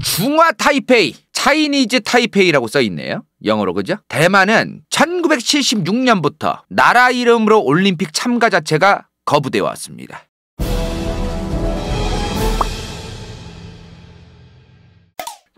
중화 타이페이, 차이니즈 타이페이라고 써있네요. 영어로, 그죠? 대만은 1976년부터 나라 이름으로 올림픽 참가 자체가 거부되어 왔습니다.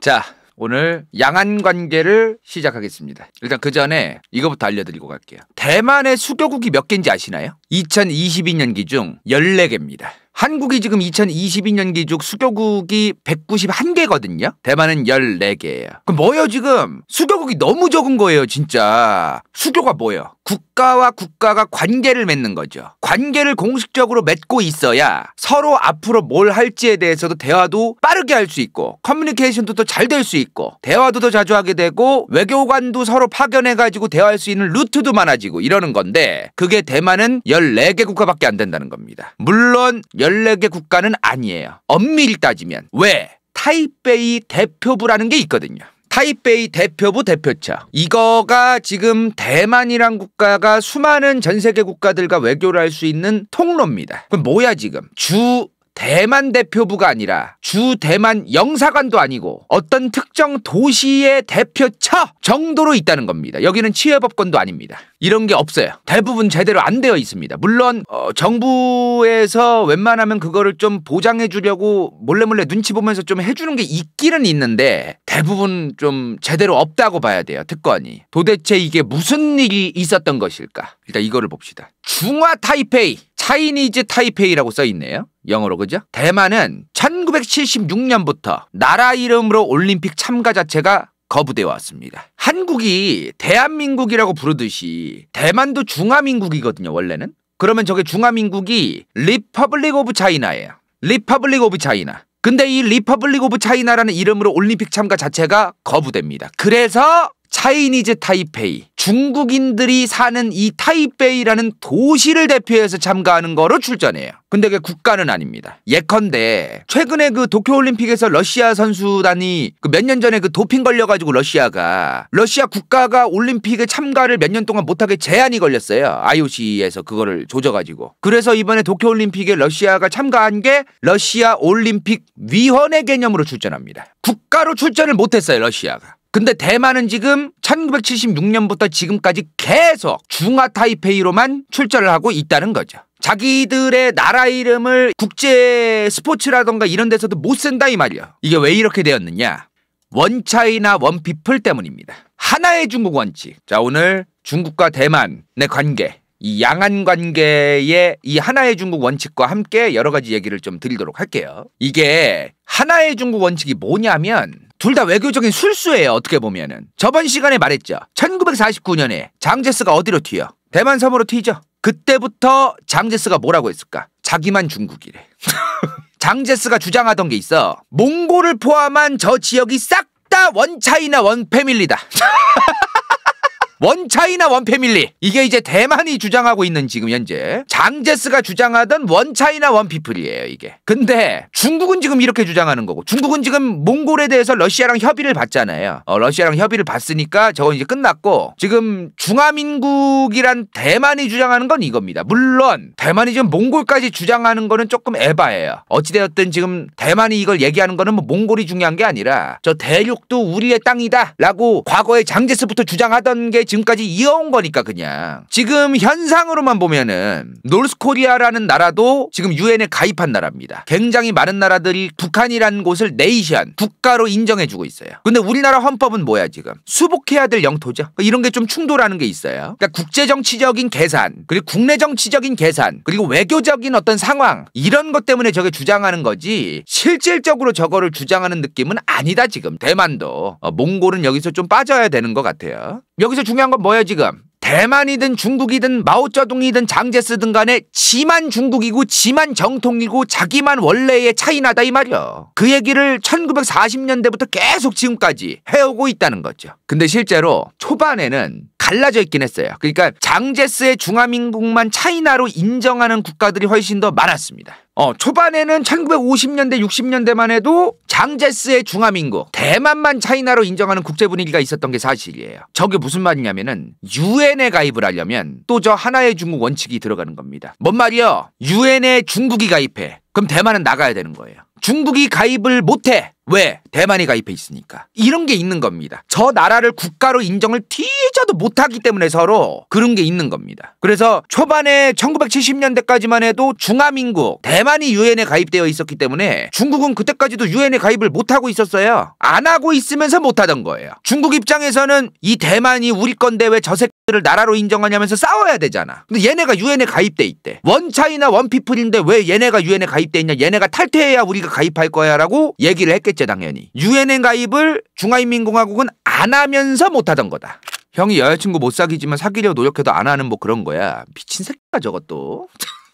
자, 오늘 양안 관계를 시작하겠습니다. 일단 그 전에 이거부터 알려드리고 갈게요. 대만의 수교국이 몇 개인지 아시나요? 2022년기 중 14개입니다. 한국이 지금 2022년기 중 수교국이 191개거든요. 대만은 14개예요. 그럼 뭐예요 지금? 수교국이 너무 적은 거예요 진짜. 수교가 뭐예요? 국가와 국가가 관계를 맺는 거죠. 관계를 공식적으로 맺고 있어야 서로 앞으로 뭘 할지에 대해서도 대화도 빠르게 할 수 있고 커뮤니케이션도 더 잘 될 수 있고 대화도 더 자주 하게 되고 외교관도 서로 파견해가지고 대화할 수 있는 루트도 많아지고 이러는 건데 그게 대만은 14개 국가밖에 안 된다는 겁니다. 물론 14개 국가는 아니에요. 엄밀히 따지면. 왜? 타이베이 대표부라는 게 있거든요. 타이베이 대표부 대표처. 이거가 지금 대만이란 국가가 수많은 전 세계 국가들과 외교를 할 수 있는 통로입니다. 그럼 뭐야 지금? 주 대만 대표부가 아니라 주 대만 영사관도 아니고 어떤 특정 도시의 대표처 정도로 있다는 겁니다. 여기는 치외법권도 아닙니다. 이런 게 없어요. 대부분 제대로 안 되어 있습니다. 물론 정부에서 웬만하면 그거를 좀 보장해 주려고 몰래 눈치 보면서 좀 해주는 게 있기는 있는데 대부분 좀 제대로 없다고 봐야 돼요. 특권이. 도대체 이게 무슨 일이 있었던 것일까? 일단 이거를 봅시다. 중화 타이페이, 차이니즈 타이페이라고 써있네요. 영어로, 그죠? 대만은 1976년부터 나라 이름으로 올림픽 참가 자체가 거부되어 왔습니다. 한국이 대한민국이라고 부르듯이 대만도 중화민국이거든요, 원래는. 그러면 저게 중화민국이 리퍼블릭 오브 차이나예요. 리퍼블릭 오브 차이나. 근데 이 리퍼블릭 오브 차이나라는 이름으로 올림픽 참가 자체가 거부됩니다. 그래서 차이니즈 타이페이, 중국인들이 사는 이 타이베이라는 도시를 대표해서 참가하는 거로 출전해요. 근데 그게 국가는 아닙니다. 예컨대 최근에 그 도쿄올림픽에서 러시아 선수단이 몇 년 전에 그 도핑 걸려가지고 러시아 국가가 올림픽에 참가를 몇 년 동안 못하게 제한이 걸렸어요. IOC에서 그거를 조져가지고. 그래서 이번에 도쿄올림픽에 러시아가 참가한 게 러시아 올림픽 위원회 개념으로 출전합니다. 국가로 출전을 못했어요, 러시아가. 근데 대만은 지금 1976년부터 지금까지 계속 중화 타이페이로만 출전을 하고 있다는 거죠. 자기들의 나라 이름을 국제 스포츠라던가 이런 데서도 못 쓴다 이 말이야. 이게 왜 이렇게 되었느냐? 원차이나 원피플 때문입니다. 하나의 중국 원칙. 자, 오늘 중국과 대만의 관계, 이 양안 관계의 이 하나의 중국 원칙과 함께 여러 가지 얘기를 좀 드리도록 할게요. 이게 하나의 중국 원칙이 뭐냐면 둘 다 외교적인 술수예요. 어떻게 보면은. 저번 시간에 말했죠. 1949년에 장제스가 어디로 튀어? 대만 섬으로 튀죠. 그때부터 장제스가 뭐라고 했을까? 자기만 중국이래. 장제스가 주장하던 게 있어. 몽골을 포함한 저 지역이 싹 다 원차이나 원패밀리다. 원차이나 원패밀리. 이게 이제 대만이 주장하고 있는 지금 현재 장제스가 주장하던 원차이나 원피플이에요 이게. 근데 중국은 지금 이렇게 주장하는 거고 중국은 지금 몽골에 대해서 러시아랑 협의를 받잖아요. 러시아랑 협의를 받으니까 저건 이제 끝났고 지금 중화민국이란 대만이 주장하는 건 이겁니다. 물론 대만이 지금 몽골까지 주장하는 거는 조금 에바예요. 어찌되었든 지금 대만이 이걸 얘기하는 거는 뭐 몽골이 중요한 게 아니라 저 대륙도 우리의 땅이다 라고 과거에 장제스부터 주장하던 게 지금까지 이어온 거니까 그냥. 지금 현상으로만 보면은 노스코리아라는 나라도 지금 유엔에 가입한 나라입니다. 굉장히 많은 나라들이 북한이라는 곳을 네이션, 국가로 인정해주고 있어요. 근데 우리나라 헌법은 뭐야 지금? 수복해야 될 영토죠. 이런 게 좀 충돌하는 게 있어요. 그러니까 국제정치적인 계산, 그리고 국내정치적인 계산, 그리고 외교적인 어떤 상황 이런 것 때문에 저게 주장하는 거지 실질적으로 저거를 주장하는 느낌은 아니다 지금. 대만도 몽골은 여기서 좀 빠져야 되는 것 같아요. 여기서 중요한 건 뭐예요 지금? 대만이든 중국이든 마오쩌둥이든 장제스든 간에 지만 중국이고 지만 정통이고 자기만 원래의 차이나다 이 말이야. 그 얘기를 1940년대부터 계속 지금까지 해오고 있다는 거죠. 근데 실제로 초반에는 갈라져 있긴 했어요. 그러니까 장제스의 중화민국만 차이나로 인정하는 국가들이 훨씬 더 많았습니다. 초반에는 1950년대 60년대만 해도 장제스의 중화민국 대만만 차이나로 인정하는 국제 분위기가 있었던 게 사실이에요. 저게 무슨 말이냐면은 유엔에 가입을 하려면 또 저 하나의 중국 원칙이 들어가는 겁니다. 뭔 말이요? 유엔에 중국이 가입해. 그럼 대만은 나가야 되는 거예요. 중국이 가입을 못해. 왜? 대만이 가입해 있으니까. 이런 게 있는 겁니다. 저 나라를 국가로 인정을 뒤져도 못하기 때문에 서로 그런 게 있는 겁니다. 그래서 초반에 1970년대까지만 해도 중화민국, 대만이 유엔에 가입되어 있었기 때문에 중국은 그때까지도 유엔에 가입을 못하고 있었어요. 안 하고 있으면서 못하던 거예요. 중국 입장에서는 이 대만이 우리 건데 왜 저 새끼들을 나라로 인정하냐면서 싸워야 되잖아. 근데 얘네가 유엔에 가입돼 있대. 원차이나 원피플인데 왜 얘네가 유엔에 가입돼 있냐. 얘네가 탈퇴해야 우리가 가입할 거야 라고 얘기를 했겠죠 당연히. 유엔에 가입을 중화인민공화국은 안 하면서 못하던 거다. 형이 여자친구 못 사귀지만 사귀려고 노력해도 안 하는 뭐 그런 거야. 미친 새끼야 저것도.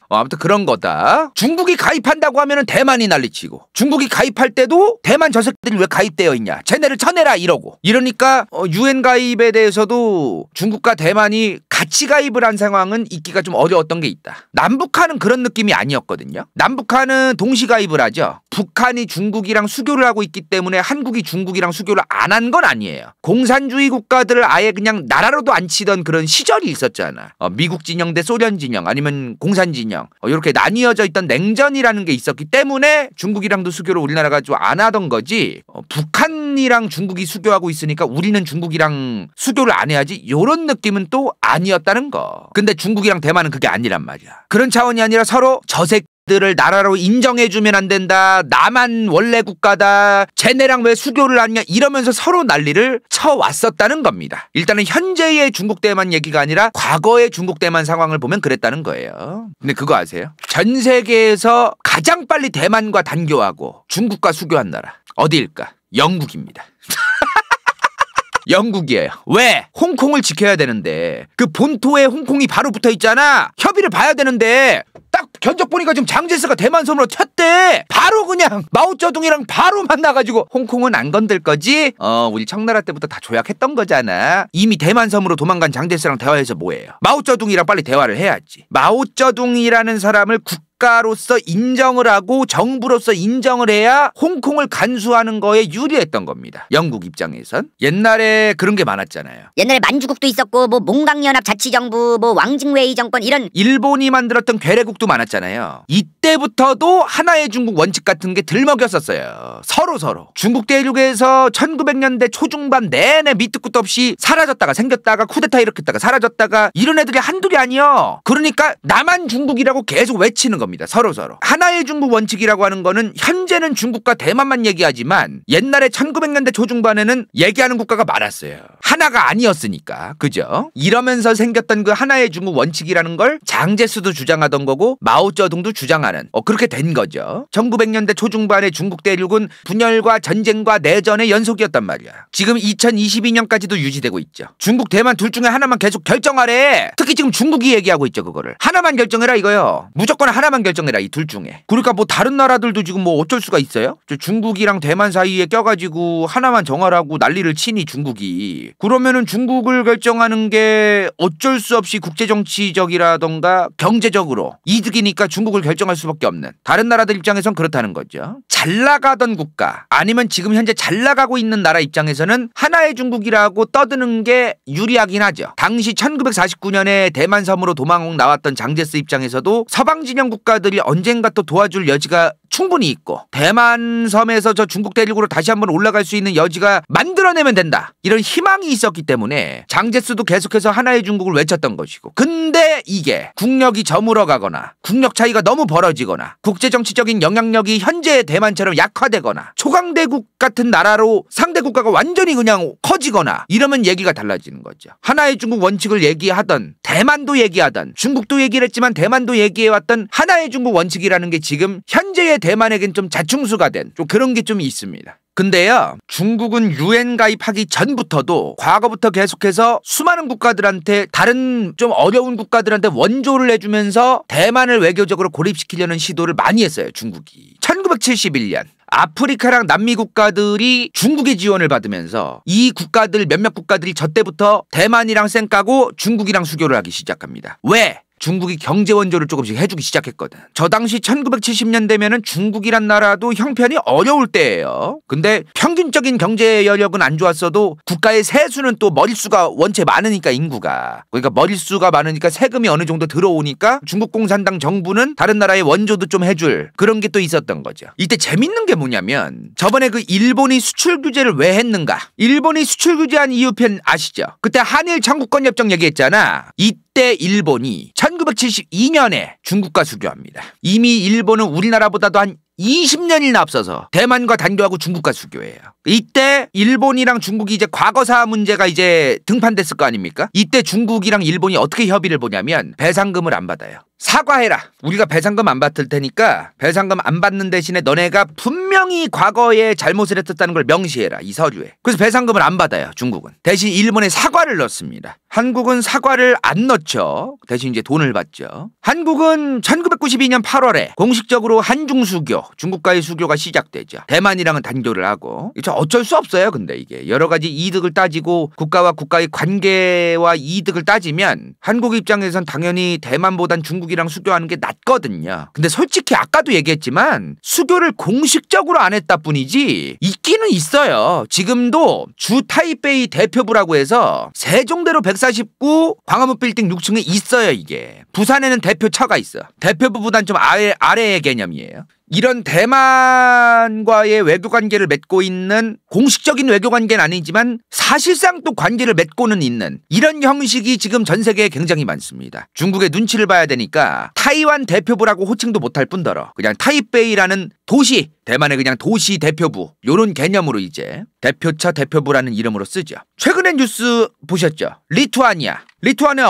아무튼 그런 거다. 중국이 가입한다고 하면은 대만이 난리치고, 중국이 가입할 때도 대만 저 새끼들이 왜 가입되어 있냐, 쟤네를 쳐내라 이러고. 이러니까 유엔 가입에 대해서도 중국과 대만이 같이 가입을 한 상황은 있기가 좀 어려웠던 게 있다. 남북한은 그런 느낌이 아니었거든요. 남북한은 동시 가입을 하죠. 북한이 중국이랑 수교를 하고 있기 때문에 한국이 중국이랑 수교를 안 한 건 아니에요. 공산주의 국가들을 아예 그냥 나라로도 안 치던 그런 시절이 있었잖아. 미국 진영 대 소련 진영 아니면 공산 진영 이렇게 나뉘어져 있던 냉전이라는 게 있었기 때문에 중국이랑도 수교를 우리나라가 좀 안 하던 거지. 북한이랑 중국이 수교하고 있으니까 우리는 중국이랑 수교를 안 해야지 이런 느낌은 또 아니었다는 거. 근데 중국이랑 대만은 그게 아니란 말이야. 그런 차원이 아니라 서로 저새끼들을 나라로 인정해주면 안 된다, 나만 원래 국가다, 쟤네랑 왜 수교를 하냐 이러면서 서로 난리를 쳐왔었다는 겁니다. 일단은 현재의 중국 대만 얘기가 아니라 과거의 중국 대만 상황을 보면 그랬다는 거예요. 근데 그거 아세요? 전 세계에서 가장 빨리 대만과 단교하고 중국과 수교한 나라 어디일까? 영국입니다. 영국이에요. 왜? 홍콩을 지켜야 되는데 그 본토에 홍콩이 바로 붙어 있잖아. 협의를 봐야 되는데 딱 견적 보니까 지금 장제스가 대만 섬으로 튀었대. 바로 그냥 마오쩌둥이랑 바로 만나가지고 홍콩은 안 건들 거지? 우리 청나라 때부터 다 조약했던 거잖아. 이미 대만 섬으로 도망간 장제스랑 대화해서 뭐해요? 마오쩌둥이랑 빨리 대화를 해야지. 마오쩌둥이라는 사람을 국가로서 인정을 하고 정부로서 인정을 해야 홍콩을 간수하는 거에 유리했던 겁니다. 영국 입장에선. 옛날에 그런 게 많았잖아요. 옛날에 만주국도 있었고 뭐 몽강연합자치정부, 뭐 왕징웨이 정권 이런. 일본이 만들었던 괴뢰국도 많았잖아요. 이때부터도 하나의 중국 원칙 같은 게 들먹였었어요. 서로. 중국 대륙에서 1900년대 초중반 내내 밑도 끝도 없이 사라졌다가 생겼다가 쿠데타 일으켰다가 사라졌다가 이런 애들이 한둘이 아니요. 그러니까 나만 중국이라고 계속 외치는 겁니다. 서로. 하나의 중국 원칙이라고 하는 거는 현재는 중국과 대만만 얘기하지만 옛날에 1900년대 초중반에는 얘기하는 국가가 많았어요. 하나가 아니었으니까. 그죠? 이러면서 생겼던 그 하나의 중국 원칙이라는 걸 장제스도 주장하던 거고 마오쩌둥도 주장하는 그렇게 된 거죠. 1900년대 초중반의 중국 대륙은 분열과 전쟁과 내전의 연속이었단 말이야. 지금 2022년까지도 유지되고 있죠. 중국 대만 둘 중에 하나만 계속 결정하래. 특히 지금 중국이 얘기하고 있죠. 그거를 하나만 결정해라 이거요. 무조건 하나만 결정해라 이 둘 중에. 그러니까 뭐 다른 나라들도 지금 뭐 어쩔 수가 있어요? 중국이랑 대만 사이에 껴가지고 하나만 정하라고 난리를 치니 중국이. 그러면은 중국을 결정하는 게 어쩔 수 없이 국제정치적이라던가 경제적으로 이득이니까 중국을 결정할 수밖에 없는, 다른 나라들 입장에선 그렇다는 거죠. 잘 나가던 국가 아니면 지금 현재 잘 나가고 있는 나라 입장에서는 하나의 중국이라고 떠드는 게 유리하긴 하죠. 당시 1949년에 대만 섬으로 도망 나왔던 장제스 입장에서도 서방 진영 국가들이 언젠가 또 도와줄 여지가 충분히 있고 대만 섬에서 저 중국 대륙으로 다시 한번 올라갈 수 있는 여지가 만들어내면 된다, 이런 희망이 있었기 때문에 장제스도 계속해서 하나의 중국을 외쳤던 것이고. 근데 이게 국력이 저물어가거나 국력 차이가 너무 벌어지거나 국제정치적인 영향력이 현재의 대만처럼 약화되거나 초강대국 같은 나라로 상대 국가가 완전히 그냥 커지거나 이러면 얘기가 달라지는 거죠. 하나의 중국 원칙을 얘기하던 대만도 얘기하던 중국도 얘기를 했지만 대만도 얘기해왔던 하나의 중국 원칙이라는 게 지금 현재의 대만에겐 좀 자충수가 된 좀 그런 게 좀 있습니다. 근데요, 중국은 유엔 가입하기 전부터도 과거부터 계속해서 수많은 국가들한테, 다른 좀 어려운 국가들한테 원조를 해주면서 대만을 외교적으로 고립시키려는 시도를 많이 했어요. 중국이 1971년 아프리카랑 남미 국가들이 중국의 지원을 받으면서 이 국가들 몇몇 국가들이 저 때부터 대만이랑 쌩 까고 중국이랑 수교를 하기 시작합니다. 왜? 중국이 경제 원조를 조금씩 해주기 시작했거든. 저 당시 1970년대면은 중국이란 나라도 형편이 어려울 때예요. 근데 평균적인 경제 여력은 안 좋았어도 국가의 세수는 또 머릿수가 원체 많으니까 인구가. 그러니까 머릿수가 많으니까 세금이 어느 정도 들어오니까 중국 공산당 정부는 다른 나라의 원조도 좀 해줄 그런 게 또 있었던 거죠. 이때 재밌는 게 뭐냐면 저번에 그 일본이 수출 규제를 왜 했는가? 일본이 수출 규제한 이유편 아시죠? 그때 한일 청구권 협정 얘기했잖아. 이때 일본이 1972년에 중국과 수교합니다. 이미 일본은 우리나라보다도 한 20년이나 앞서서 대만과 단교하고 중국과 수교해요. 이때 일본이랑 중국이 이제 과거사 문제가 이제 등판됐을 거 아닙니까? 이때 중국이랑 일본이 어떻게 협의를 보냐면 배상금을 안 받아요. 사과해라. 우리가 배상금 안 받을 테니까 배상금 안 받는 대신에 너네가 분명히 과거에 잘못을 했었다는 걸 명시해라. 이 서류에. 그래서 배상금을 안 받아요. 중국은. 대신 일본에 사과를 넣습니다. 한국은 사과를 안 넣죠. 대신 이제 돈을 받죠. 한국은 1992년 8월에 공식적으로 한중수교, 중국과의 수교가 시작되죠. 대만이랑은 단교를 하고. 어쩔 수 없어요. 근데 이게 여러 가지 이득을 따지고 국가와 국가의 관계와 이득을 따지면 한국 입장에선 당연히 대만보단 중국이랑 수교하는 게 낫거든요. 근데 솔직히 아까도 얘기했지만 수교를 공식적으로 안 했다 뿐이지 있기는 있어요. 지금도 주 타이베이 대표부라고 해서 세종대로 149 광화문 빌딩 6층에 있어요. 이게 부산에는 대표처가 있어. 대표부보단 좀 아래의 개념이에요. 이런 대만과의 외교관계를 맺고 있는 공식적인 외교관계는 아니지만 사실상 또 관계를 맺고는 있는 이런 형식이 지금 전 세계에 굉장히 많습니다. 중국의 눈치를 봐야 되니까 타이완 대표부라고 호칭도 못할 뿐더러 그냥 타이베이라는 도시, 대만의 그냥 도시 대표부 요런 개념으로 이제 대표처 대표부라는 이름으로 쓰죠. 최근에 뉴스 보셨죠? 리투아니아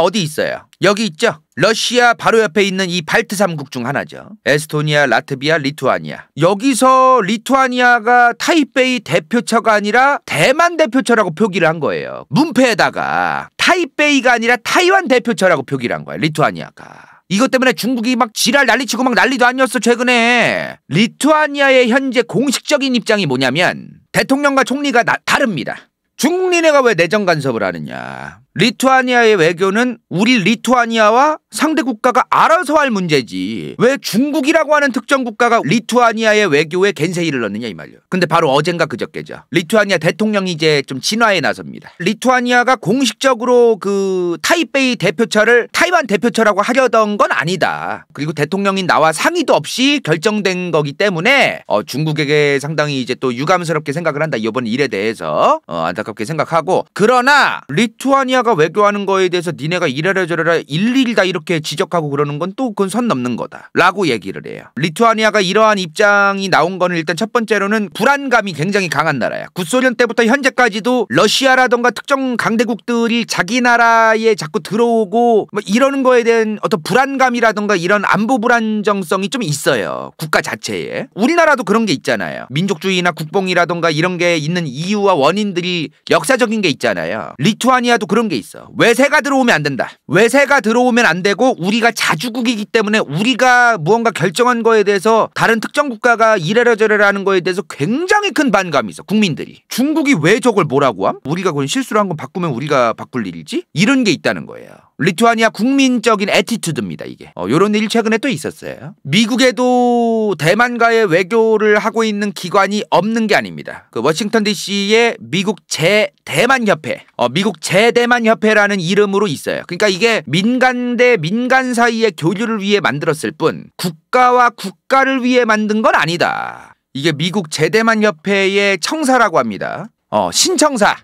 어디 있어요? 여기 있죠? 러시아 바로 옆에 있는 이 발트 3국 중 하나죠. 에스토니아, 라트비아, 리투아니아. 여기서 리투아니아가 타이베이 대표처가 아니라 대만 대표처라고 표기를 한 거예요. 문패에다가 타이베이가 아니라 타이완 대표처라고 표기를 한 거예요. 리투아니아가. 이것 때문에 중국이 막 지랄 난리치고 막 난리도 아니었어 최근에. 리투아니아의 현재 공식적인 입장이 뭐냐면 대통령과 총리가 다릅니다. 중국 니네가 왜 내정 간섭을 하느냐. 리투아니아의 외교는 우리 리투아니아와 상대 국가가 알아서 할 문제지 왜 중국이라고 하는 특정 국가가 리투아니아의 외교에 갠세이를 넣느냐 이 말이에요. 근데 바로 어젠가 그저께죠. 리투아니아 대통령이 이제 좀 진화에 나섭니다. 리투아니아가 공식적으로 그 타이베이 대표처를 타이완 대표처라고 하려던 건 아니다. 그리고 대통령이 나와 상의도 없이 결정된 거기 때문에 중국에게 상당히 이제 또 유감스럽게 생각을 한다. 이번 일에 대해서 안타깝게 생각하고 그러나 리투아니아가 외교하는 거에 대해서 니네가 이래라 저래라 일일이 다 이렇게 지적하고 그러는 건 또 그건 선 넘는 거다 라고 얘기를 해요. 리투아니아가 이러한 입장이 나온 거는 일단 첫 번째로는 불안감이 굉장히 강한 나라야. 구소련 때부터 현재까지도 러시아라던가 특정 강대국들이 자기 나라에 자꾸 들어오고 뭐 이러는 거에 대한 어떤 불안감이라던가 이런 안보 불안정성이 좀 있어요. 국가 자체에. 우리나라도 그런 게 있잖아요. 민족주의나 국뽕이라던가 이런 게 있는 이유와 원인들이 역사적인 게 있잖아요. 리투아니아도 그런 게 있어. 외세가 들어오면 안 된다. 외세가 들어오면 안 되고 우리가 자주국이기 때문에 우리가 무언가 결정한 거에 대해서 다른 특정 국가가 이래라 저래라 하는 거에 대해서 굉장히 큰 반감이 있어. 국민들이. 중국이 왜 저걸 뭐라고 함? 우리가 그건 실수를 한 건 바꾸면 우리가 바꿀 일이지? 이런 게 있다는 거예요. 리투아니아 국민적인 애티튜드입니다. 이게. 요런 일이 최근에 또 있었어요. 미국에도 대만과의 외교를 하고 있는 기관이 없는 게 아닙니다. 그 워싱턴 DC의 미국 제대만협회, 미국 제대만협회라는 이름으로 있어요. 그러니까 이게 민간 대 민간 사이의 교류를 위해 만들었을 뿐 국가와 국가를 위해 만든 건 아니다. 이게 미국 제대만협회의 청사라고 합니다. 신청사.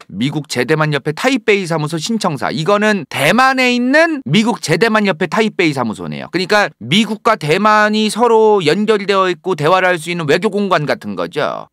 미국 제대만협회 타이베이 사무소 신청사. 이거는 대만에 있는 미국 제대만협회 타이베이 사무소네요. 그러니까 미국과 대만이 서로 연결되어 있고 대화를 할 수 있는 외교 공간 같은 거죠.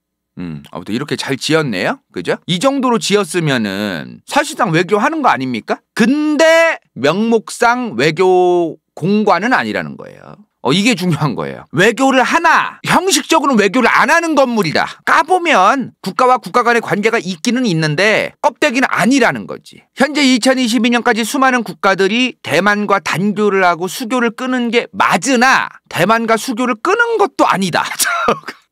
아무튼 이렇게 잘 지었네요. 그죠? 이 정도로 지었으면은 사실상 외교하는 거 아닙니까? 근데 명목상 외교 공관은 아니라는 거예요. 이게 중요한 거예요. 외교를 하나 형식적으로는 외교를 안 하는 건물이다. 까보면 국가와 국가 간의 관계가 있기는 있는데 껍데기는 아니라는 거지. 현재 2022년까지 수많은 국가들이 대만과 단교를 하고 수교를 끊은 게 맞으나 대만과 수교를 끊은 것도 아니다.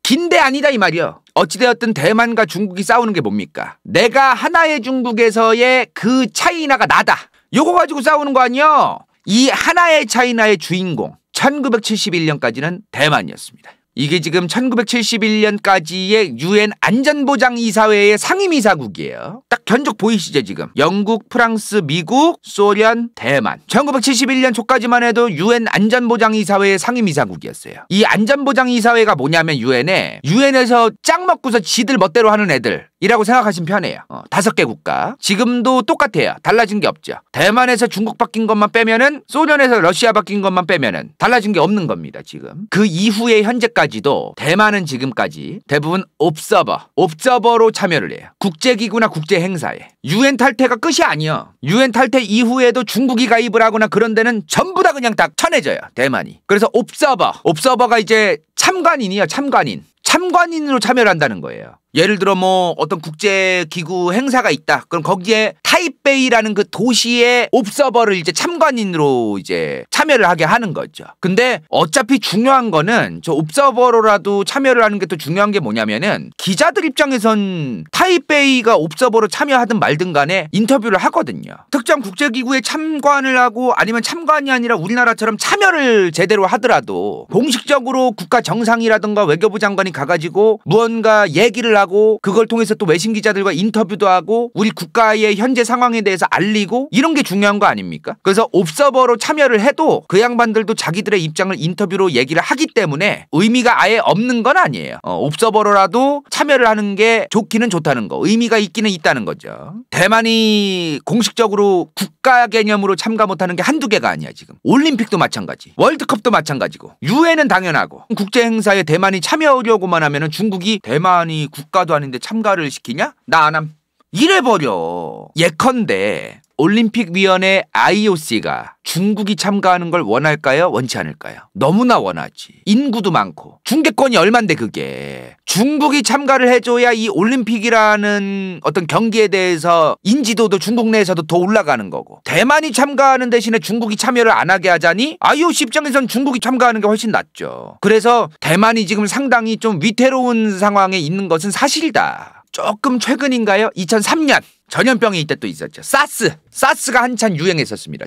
긴데 아니다 이 말이요. 어찌되었든 대만과 중국이 싸우는 게 뭡니까? 내가 하나의 중국에서의 그 차이나가 나다. 요거 가지고 싸우는 거 아니요? 이 하나의 차이나의 주인공 1971년까지는 대만이었습니다. 이게 지금 1971년까지의 유엔 안전보장이사회의 상임이사국이에요. 딱 견적 보이시죠 지금. 영국, 프랑스, 미국, 소련, 대만. 1971년 초까지만 해도 유엔 안전보장이사회의 상임이사국이었어요. 이 안전보장이사회가 뭐냐면 유엔에서 짱 먹고서 지들 멋대로 하는 애들이라고 생각하시면 편해요. 5개 국가. 지금도 똑같아요. 달라진 게 없죠. 대만에서 중국 바뀐 것만 빼면은, 소련에서 러시아 바뀐 것만 빼면은 달라진 게 없는 겁니다 지금. 그 이후에 현재까지도 대만은 지금까지 대부분 옵서버로 참여를 해요. 국제기구나 국제행사에. 유엔 탈퇴가 끝이 아니야. 유엔 탈퇴 이후에도 중국이 가입을 하거나 그런 데는 전부 다 그냥 다 쳐내져요 대만이. 그래서 옵서버가 이제 참관인이에요. 참관인으로 참여를 한다는 거예요. 예를 들어 뭐 어떤 국제기구 행사가 있다. 그럼 거기에 타이베이라는 그 도시의 옵서버를 이제 참관인으로 이제 참여를 하게 하는 거죠. 근데 어차피 중요한 거는 저 옵서버로라도 참여를 하는 게 또 중요한 게 뭐냐면은 기자들 입장에선 타이베이가 옵서버로 참여하든 말든 간에 인터뷰를 하거든요. 특정 국제기구에 참관을 하고 아니면 참관이 아니라 우리나라처럼 참여를 제대로 하더라도 공식적으로 국가 정상이라든가 외교부 장관이 가가지고 무언가 얘기를 하고 그걸 통해서 또 외신 기자들과 인터뷰도 하고 우리 국가의 현재 상황에 대해서 알리고 이런 게 중요한 거 아닙니까? 그래서 옵서버로 참여를 해도 그 양반들도 자기들의 입장을 인터뷰로 얘기를 하기 때문에 의미가 아예 없는 건 아니에요. 옵서버로라도 참여를 하는 게 좋기는 좋다는 거. 의미가 있기는 있다는 거죠. 대만이 공식적으로 국가 개념으로 참가 못하는 게 한두 개가 아니야 지금. 올림픽도 마찬가지. 월드컵도 마찬가지고. 유엔은 당연하고. 국제행사에 대만이 참여하려고만 하면은 중국이 대만이 국가도 아닌데 참가를 시키냐? 나 안 함. 이래버려. 예컨대 올림픽위원회 IOC가 중국이 참가하는 걸 원할까요? 원치 않을까요? 너무나 원하지. 인구도 많고 중계권이 얼만데 그게. 중국이 참가를 해줘야 이 올림픽이라는 어떤 경기에 대해서 인지도도 중국 내에서도 더 올라가는 거고. 대만이 참가하는 대신에 중국이 참여를 안 하게 하자니 IOC 입장에선 중국이 참가하는 게 훨씬 낫죠. 그래서 대만이 지금 상당히 좀 위태로운 상황에 있는 것은 사실이다. 조금 최근인가요? 2003년 전염병이 이때 또 있었죠. 사스가 한참 유행했었습니다.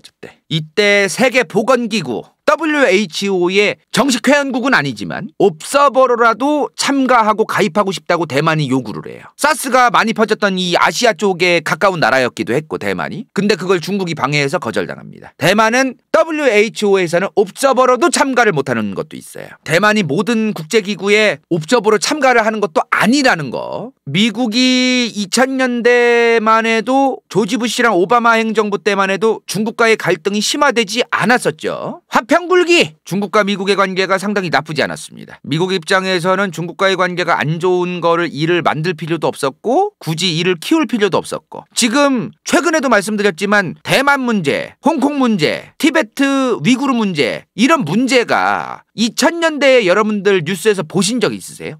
이때 세계보건기구 WHO의 정식 회원국은 아니지만 옵서버로라도 참가하고 가입하고 싶다고 대만이 요구를 해요. 사스가 많이 퍼졌던 이 아시아 쪽에 가까운 나라였기도 했고 대만이. 근데 그걸 중국이 방해해서 거절당합니다. 대만은 WHO에서는 옵서버로도 참가를 못하는 것도 있어요. 대만이 모든 국제기구에 옵서버로 참가를 하는 것도 아니라는 거. 미국이 2000년대만 해도 조지 부시랑 오바마 행정부 때만 해도 중국과의 갈등이 심화되지 않았었죠. 화평불기! 중국과 미국의 관계가 상당히 나쁘지 않았습니다. 미국 입장에서는 중국과의 관계가 안 좋은 거를 일을 만들 필요도 없었고 굳이 일을 키울 필요도 없었고 지금 최근에도 말씀드렸지만 대만 문제, 홍콩 문제, 티베트 위구르 문제 이런 문제가 2000년대에 여러분들 뉴스에서 보신 적 있으세요?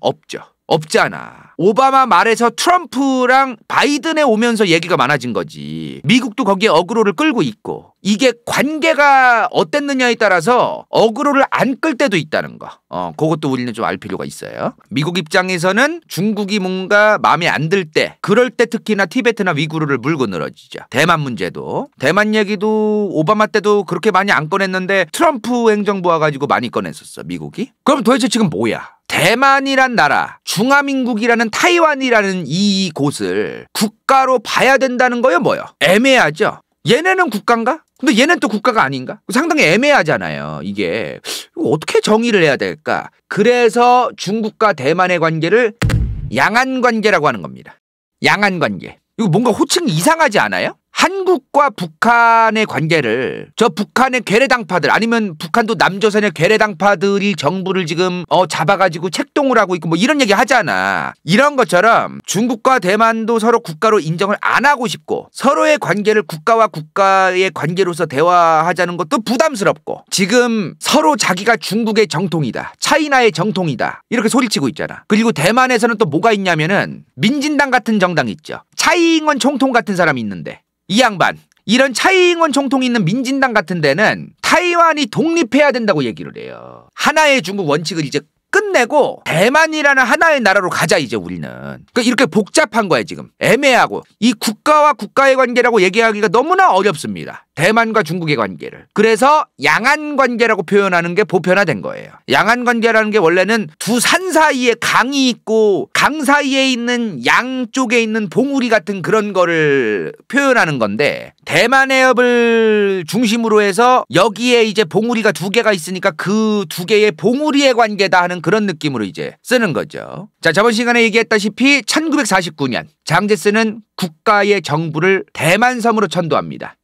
없잖아. 오바마 말에서 트럼프랑 바이든에 오면서 얘기가 많아진 거지. 미국도 거기에 어그로를 끌고 있고 이게 관계가 어땠느냐에 따라서 어그로를 안 끌 때도 있다는 거. 그것도 우리는 좀 알 필요가 있어요. 미국 입장에서는 중국이 뭔가 마음에 안 들 때 그럴 때 특히나 티베트나 위구르를 물고 늘어지죠. 대만 문제도. 대만 얘기도 오바마 때도 그렇게 많이 안 꺼냈는데 트럼프 행정부 와가지고 많이 꺼냈었어 미국이. 그럼 도대체 지금 뭐야? 대만이란 나라, 중화민국이라는 타이완이라는 이 곳을 국가로 봐야 된다는 거예요? 뭐요? 애매하죠? 얘네는 국가인가? 근데 얘는 또 국가가 아닌가? 상당히 애매하잖아요. 이게 어떻게 정의를 해야 될까? 그래서 중국과 대만의 관계를 양안관계라고 하는 겁니다. 양안관계. 이거 뭔가 호칭이 이상하지 않아요? 한국과 북한의 관계를 저 북한의 괴뢰당파들 아니면 북한도 남조선의 괴뢰당파들이 정부를 지금 잡아가지고 책동을 하고 있고 뭐 이런 얘기 하잖아. 이런 것처럼 중국과 대만도 서로 국가로 인정을 안 하고 싶고 서로의 관계를 국가와 국가의 관계로서 대화하자는 것도 부담스럽고 지금 서로 자기가 중국의 정통이다. 차이나의 정통이다. 이렇게 소리치고 있잖아. 그리고 대만에서는 또 뭐가 있냐면은 민진당 같은 정당 있죠. 차이잉원 총통 같은 사람이 있는데 이 양반 이런 차이잉원 총통이 있는 민진당 같은 데는 타이완이 독립해야 된다고 얘기를 해요. 하나의 중국 원칙을 이제 끝내고 대만이라는 하나의 나라로 가자 이제 우리는. 그러니까 이렇게 복잡한 거야 지금. 애매하고 이 국가와 국가의 관계라고 얘기하기가 너무나 어렵습니다. 대만과 중국의 관계를. 그래서 양안관계라고 표현하는 게 보편화된 거예요. 양안관계라는 게 원래는 두 산 사이에 강이 있고 강 사이에 있는 양쪽에 있는 봉우리 같은 그런 거를 표현하는 건데, 대만 해협을 중심으로 해서 여기에 이제 봉우리가 두 개가 있으니까 그 두 개의 봉우리의 관계다 하는 그런 느낌으로 이제 쓰는 거죠. 자, 저번 시간에 얘기했다시피 1949년 장제스는 국가의 정부를 대만섬으로 천도합니다.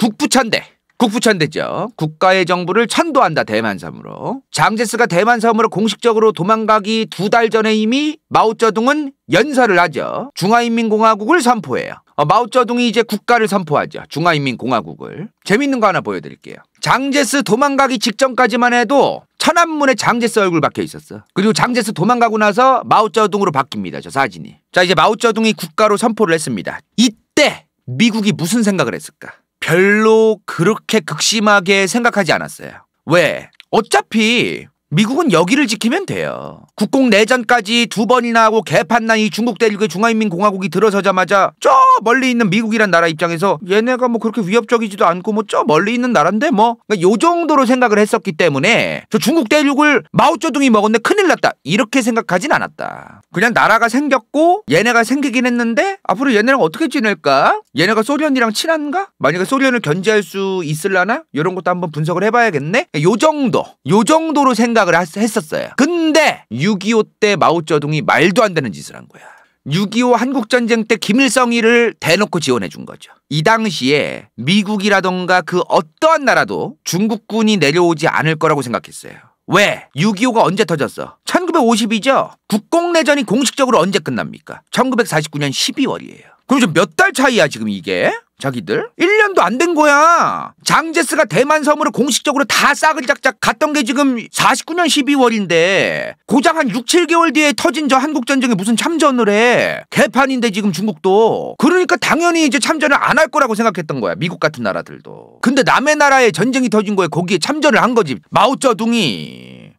국부천대죠. 국가의 정부를 천도한다, 대만섬으로. 장제스가 대만섬으로 공식적으로 도망가기 2달 전에 이미 마오쩌둥은 연설을 하죠. 중화인민공화국을 선포해요. 마오쩌둥이 이제 국가를 선포하죠. 중화인민공화국을. 재밌는 거 하나 보여드릴게요. 장제스 도망가기 직전까지만 해도 천안문에 장제스 얼굴 박혀 있었어. 그리고 장제스 도망가고 나서 마오쩌둥으로 바뀝니다. 저 사진이. 자, 이제 마오쩌둥이 국가로 선포를 했습니다. 이때 미국이 무슨 생각을 했을까? 별로 그렇게 극심하게 생각하지 않았어요. 왜? 어차피 미국은 여기를 지키면 돼요. 국공내전까지 2번이나 하고 개판난 이 중국 대륙의 중화인민공화국이 들어서자마자 저 멀리 있는 미국이란 나라 입장에서 얘네가 뭐 그렇게 위협적이지도 않고 뭐 저 멀리 있는 나라인데 뭐, 그러니까 요 정도로 생각을 했었기 때문에 저 중국 대륙을 마오쩌둥이 먹었네, 큰일 났다, 이렇게 생각하진 않았다. 그냥 나라가 생겼고 얘네가 생기긴 했는데 앞으로 얘네랑 어떻게 지낼까? 얘네가 소련이랑 친한가? 만약에 소련을 견제할 수 있을라나? 이런 것도 한번 분석을 해봐야겠네? 요 정도로 생각을 했었어요. 근데 6.25 때 마오쩌둥이 말도 안 되는 짓을 한 거야. 6.25 한국전쟁 때 김일성이를 대놓고 지원해 준 거죠. 이 당시에 미국이라던가 그 어떠한 나라도 중국군이 내려오지 않을 거라고 생각했어요. 왜? 6.25가 언제 터졌어? 1950이죠? 국공내전이 공식적으로 언제 끝납니까? 1949년 12월이에요. 그럼 좀 몇 달 차이야 지금 이게? 자기들? 1년도 안 된 거야. 장제스가 대만섬으로 공식적으로 다 싹을 짝짝 갔던 게 지금 49년 12월인데 고작 한 6, 7개월 뒤에 터진 저 한국전쟁에 무슨 참전을 해. 개판인데 지금 중국도. 그러니까 당연히 이제 참전을 안 할 거라고 생각했던 거야, 미국 같은 나라들도. 근데 남의 나라에 전쟁이 터진 거에 거기에 참전을 한 거지.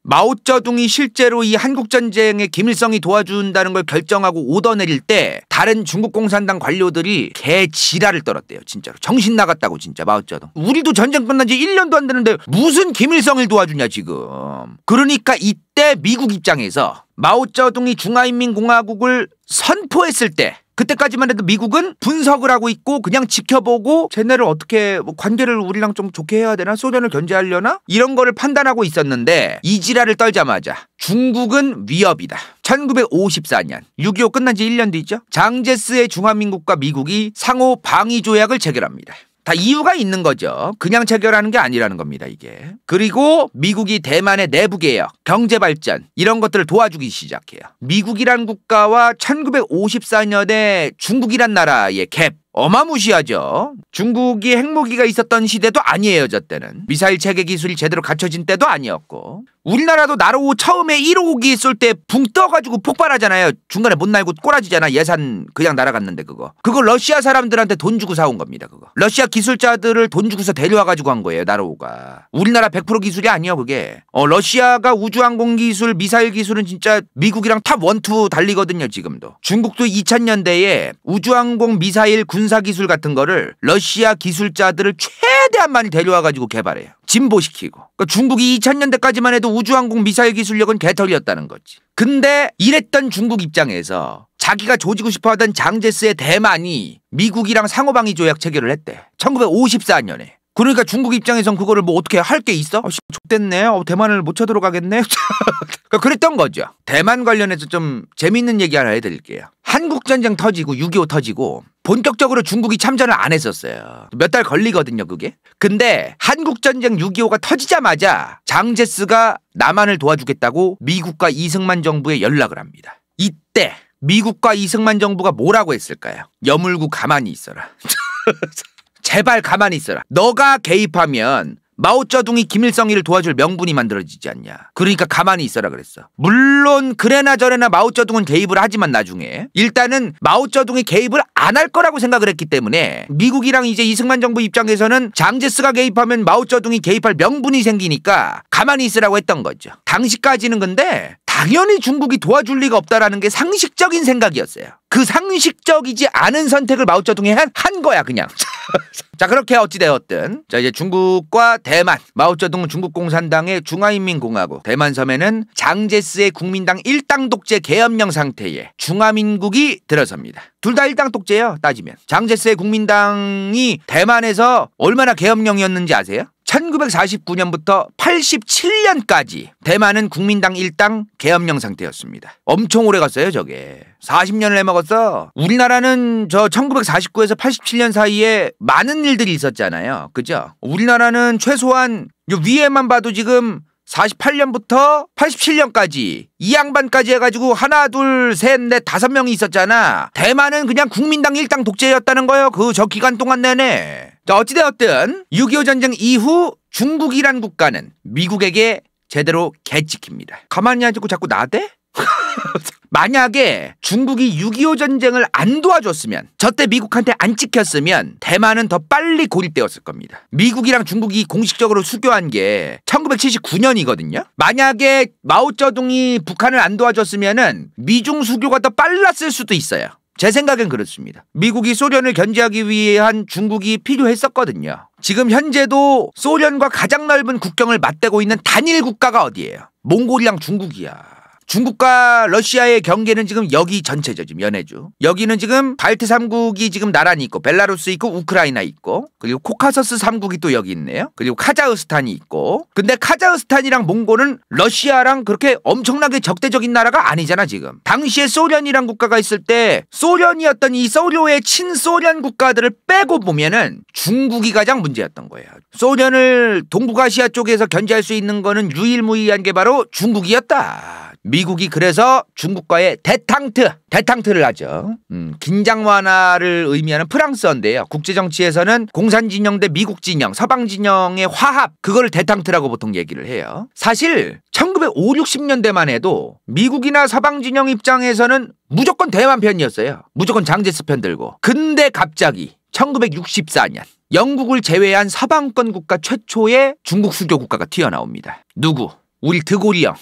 마오쩌둥이 실제로 이 한국전쟁에 김일성이 도와준다는 걸 결정하고 오더 내릴 때 다른 중국 공산당 관료들이 개 지랄을 떨었대요. 진짜로 정신 나갔다고. 진짜 마오쩌둥. 우리도 전쟁 끝난 지 1년도 안 되는데 무슨 김일성을 도와주냐 지금. 그러니까 이때 미국 입장에서 마오쩌둥이 중화인민공화국을 선포했을 때, 그때까지만 해도 미국은 분석을 하고 있고 그냥 지켜보고 쟤네를 어떻게 뭐 관계를 우리랑 좀 좋게 해야 되나, 소련을 견제하려나, 이런 거를 판단하고 있었는데 이 지랄을 떨자마자 중국은 위협이다. 1954년 6.25 끝난 지 1년 뒤죠. 장제스의 중화민국과 미국이 상호 방위 조약을 체결합니다. 다 이유가 있는 거죠. 그냥 체결하는 게 아니라는 겁니다, 이게. 그리고 미국이 대만의 내부개혁, 경제발전 이런 것들을 도와주기 시작해요. 미국이란 국가와 1954년에 중국이란 나라의 갭 어마무시하죠. 중국이 핵무기가 있었던 시대도 아니에요. 저 때는 미사일 체계 기술이 제대로 갖춰진 때도 아니었고, 우리나라도 나로 처음에 1호기 쏠 때 붕 떠가지고 폭발하잖아요. 중간에 못 날고 꼬라지잖아. 예산 그냥 날아갔는데 그거 러시아 사람들한테 돈 주고 사온 겁니다. 그거 러시아 기술자들을 돈 주고서 데려와가지고 한 거예요. 나로우가. 우리나라 100% 기술이 아니에요 그게. 러시아가 우주항공 기술, 미사일 기술은 진짜 미국이랑 탑 1, 2 달리거든요 지금도. 중국도 2000년대에 우주항공, 미사일, 군사기술 같은 거를 러시아 기술자들을 최대한 많이 데려와가지고 개발해요. 진보시키고. 그러니까 중국이 2000년대까지만 해도 우주항공, 미사일 기술력은 개털이었다는 거지. 근데 이랬던 중국 입장에서 자기가 조지고 싶어하던 장제스의 대만이 미국이랑 상호방위 조약 체결을 했대. 1954년에. 그러니까 중국 입장에선 그거를 뭐 어떻게 할 게 있어? X됐네. 대만을 못 쳐들어가겠네. 그랬던 거죠. 대만 관련해서 좀 재밌는 얘기 하나 해드릴게요. 한국전쟁 터지고 6.25 터지고 본격적으로 중국이 참전을 안 했었어요. 몇 달 걸리거든요 그게. 근데 한국전쟁 6.25가 터지자마자 장제스가 남한을 도와주겠다고 미국과 이승만 정부에 연락을 합니다. 이때 미국과 이승만 정부가 뭐라고 했을까요? 여물고 가만히 있어라. 제발 가만히 있어라. 너가 개입하면 마오쩌둥이 김일성이를 도와줄 명분이 만들어지지 않냐. 그러니까 가만히 있어라 그랬어. 물론 그래나 저래나 마오쩌둥은 개입을 하지만 나중에 일단은 마오쩌둥이 개입을 안 할 거라고 생각을 했기 때문에 미국이랑 이제 이승만 정부 입장에서는 장제스가 개입하면 마오쩌둥이 개입할 명분이 생기니까 가만히 있으라고 했던 거죠. 당시까지는 근데 당연히 중국이 도와줄 리가 없다라는 게 상식적인 생각이었어요. 그 상식적이지 않은 선택을 마오쩌둥이 한 거야 그냥. 자, 그렇게 어찌되었든 자, 이제 중국과 대만, 마오쩌둥 중국공산당의 중화인민공화국, 대만 섬에는 장제스의 국민당 일당 독재 계엄령 상태에 중화민국이 들어섭니다. 둘 다 일당 독재예요, 따지면. 장제스의 국민당이 대만에서 얼마나 계엄령이었는지 아세요? 1949년부터 87년까지 대만은 국민당 일당 계엄령 상태였습니다. 엄청 오래 갔어요, 저게. 40년을 해먹었어. 우리나라는 저 1949에서 87년 사이에 많은 일들이 있었잖아요. 그죠? 우리나라는 최소한 위에만 봐도 지금 48년부터 87년까지 이 양반까지 해가지고 하나, 둘, 셋, 넷, 5명이 있었잖아. 대만은 그냥 국민당 일당 독재였다는 거예요. 저 기간 동안 내내. 자, 어찌되었든 6.25 전쟁 이후 중국이란 국가는 미국에게 제대로 개찍힙니다. 가만히 앉고 자꾸 나대? 만약에 중국이 6.25 전쟁을 안 도와줬으면, 저때 미국한테 안 찍혔으면 대만은 더 빨리 고립되었을 겁니다. 미국이랑 중국이 공식적으로 수교한 게 1979년이거든요. 만약에 마오쩌둥이 북한을 안 도와줬으면은 미중 수교가 더 빨랐을 수도 있어요. 제 생각엔 그렇습니다. 미국이 소련을 견제하기 위한 중국이 필요했었거든요. 지금 현재도 소련과 가장 넓은 국경을 맞대고 있는 단일 국가가 어디예요? 몽골이랑 중국이야. 중국과 러시아의 경계는 지금 여기 전체죠. 지금 연해주. 여기는 지금 발트 3국이 지금 나란히 있고, 벨라루스 있고, 우크라이나 있고, 그리고 코카서스 3국이 또 여기 있네요. 그리고 카자흐스탄이 있고. 근데 카자흐스탄이랑 몽골은 러시아랑 그렇게 엄청나게 적대적인 나라가 아니잖아, 지금. 당시에 소련이란 국가가 있을 때 소련이었던 이 소련의 친소련 국가들을 빼고 보면은 중국이 가장 문제였던 거예요. 소련을 동북아시아 쪽에서 견제할 수 있는 거는 유일무이한 게 바로 중국이었다. 미국이 그래서 중국과의 대탕트를 하죠. 긴장 완화를 의미하는 프랑스어인데요. 국제정치에서는 공산진영 대 미국진영, 서방진영의 화합, 그걸 대탕트라고 보통 얘기를 해요. 사실 1950, 60년대만 해도 미국이나 서방진영 입장에서는 무조건 대만 편이었어요. 무조건 장제스 편 들고. 근데 갑자기 1964년 영국을 제외한 서방권 국가 최초의 중국 수교 국가가 튀어나옵니다. 누구? 우리 드골이 형.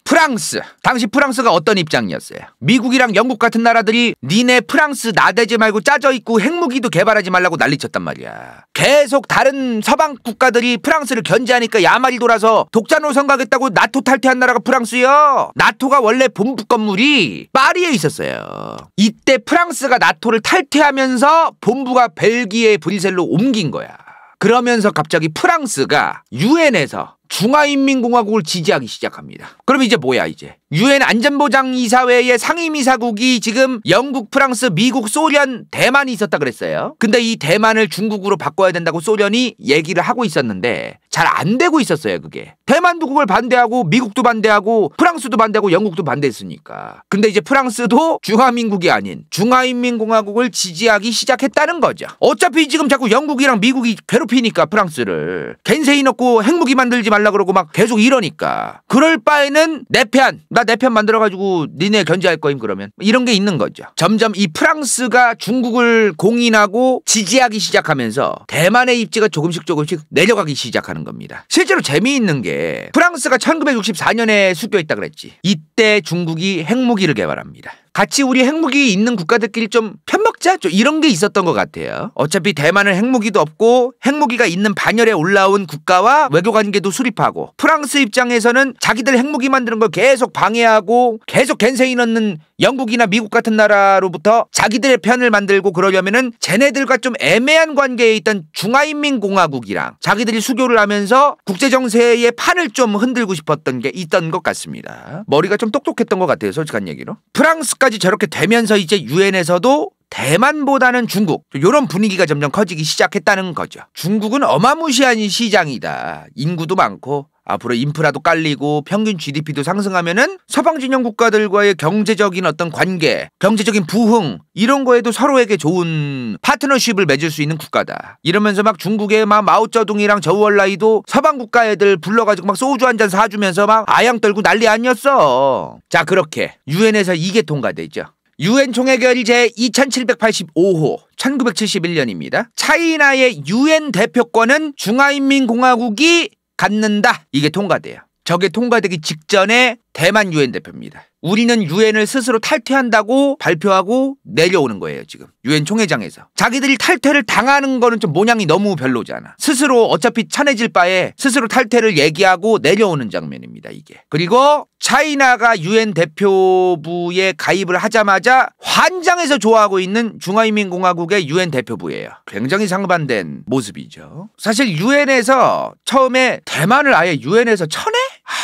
프랑스. 당시 프랑스가 어떤 입장이었어요? 미국이랑 영국 같은 나라들이 니네 프랑스 나대지 말고 짜져 있고 핵무기도 개발하지 말라고 난리쳤단 말이야. 계속 다른 서방 국가들이 프랑스를 견제하니까 야말이 돌아서 독자 노선 가겠다고 나토 탈퇴한 나라가 프랑스요. 나토가 원래 본부 건물이 파리에 있었어요. 이때 프랑스가 나토를 탈퇴하면서 본부가 벨기에 브뤼셀로 옮긴 거야. 그러면서 갑자기 프랑스가 유엔에서 중화인민공화국을 지지하기 시작합니다. 그럼 이제 뭐야 이제? 유엔 안전보장이사회의 상임이사국이 지금 영국, 프랑스, 미국, 소련, 대만이 있었다 그랬어요. 근데 이 대만을 중국으로 바꿔야 된다고 소련이 얘기를 하고 있었는데 잘 안 되고 있었어요, 그게. 대만도 그걸 반대하고 미국도 반대하고 프랑스도 반대하고 영국도 반대했으니까. 근데 이제 프랑스도 중화민국이 아닌 중화인민공화국을 지지하기 시작했다는 거죠. 어차피 지금 자꾸 영국이랑 미국이 괴롭히니까 프랑스를. 겐세이 넣고 핵무기 만들지 말라 그러고 막 계속 이러니까. 그럴 바에는 내 편, 나 내 편 만들어가지고 니네 견제할 거임 그러면. 이런 게 있는 거죠. 점점 이 프랑스가 중국을 공인하고 지지하기 시작하면서 대만의 입지가 조금씩 내려가기 시작하는 겁니다. 실제로 재미있는 게 프랑스가 1964년에 수교했다 그랬지. 이때 중국이 핵무기를 개발합니다. 같이 우리 핵무기 있는 국가들끼리 좀 편먹자? 좀 이런 게 있었던 것 같아요. 어차피 대만은 핵무기도 없고 핵무기가 있는 반열에 올라온 국가와 외교관계도 수립하고, 프랑스 입장에서는 자기들 핵무기 만드는 걸 계속 방해하고 계속 겐세이 넣는 영국이나 미국 같은 나라로부터 자기들의 편을 만들고 그러려면은 쟤네들과 좀 애매한 관계에 있던 중화인민공화국이랑 자기들이 수교를 하면서 국제정세의 판을 좀 흔들고 싶었던 게 있던 것 같습니다. 머리가 좀 똑똑했던 것 같아요, 솔직한 얘기로. 프랑스까지 저렇게 되면서 이제 유엔에서도 대만보다는 중국, 이런 분위기가 점점 커지기 시작했다는 거죠. 중국은 어마무시한 시장이다. 인구도 많고 앞으로 인프라도 깔리고 평균 GDP도 상승하면은 서방진영 국가들과의 경제적인 어떤 관계, 경제적인 부흥, 이런 거에도 서로에게 좋은 파트너십을 맺을 수 있는 국가다. 이러면서 막 중국의 막 마오쩌둥이랑 저우얼라이도 서방 국가 애들 불러가지고 막 소주 한 잔 사주면서 막 아양 떨고 난리 아니었어. 자, 그렇게 유엔에서 이게 통과되죠. 유엔 총회결의 제 2785호 1971년입니다. 차이나의 유엔 대표권은 중화인민공화국이 갖는다. 이게 통과돼요. 저게 통과되기 직전에 대만 유엔 대표입니다. 우리는 유엔을 스스로 탈퇴한다고 발표하고 내려오는 거예요. 지금 유엔 총회장에서 자기들이 탈퇴를 당하는 거는 좀 모양이 너무 별로잖아. 스스로 어차피 찬해질 바에 스스로 탈퇴를 얘기하고 내려오는 장면입니다. 이게. 그리고 차이나가 유엔 대표부에 가입을 하자마자 환장해서 좋아하고 있는 중화인민공화국의 유엔 대표부예요. 굉장히 상반된 모습이죠. 사실 유엔에서 처음에 대만을 아예 유엔에서 쳐내?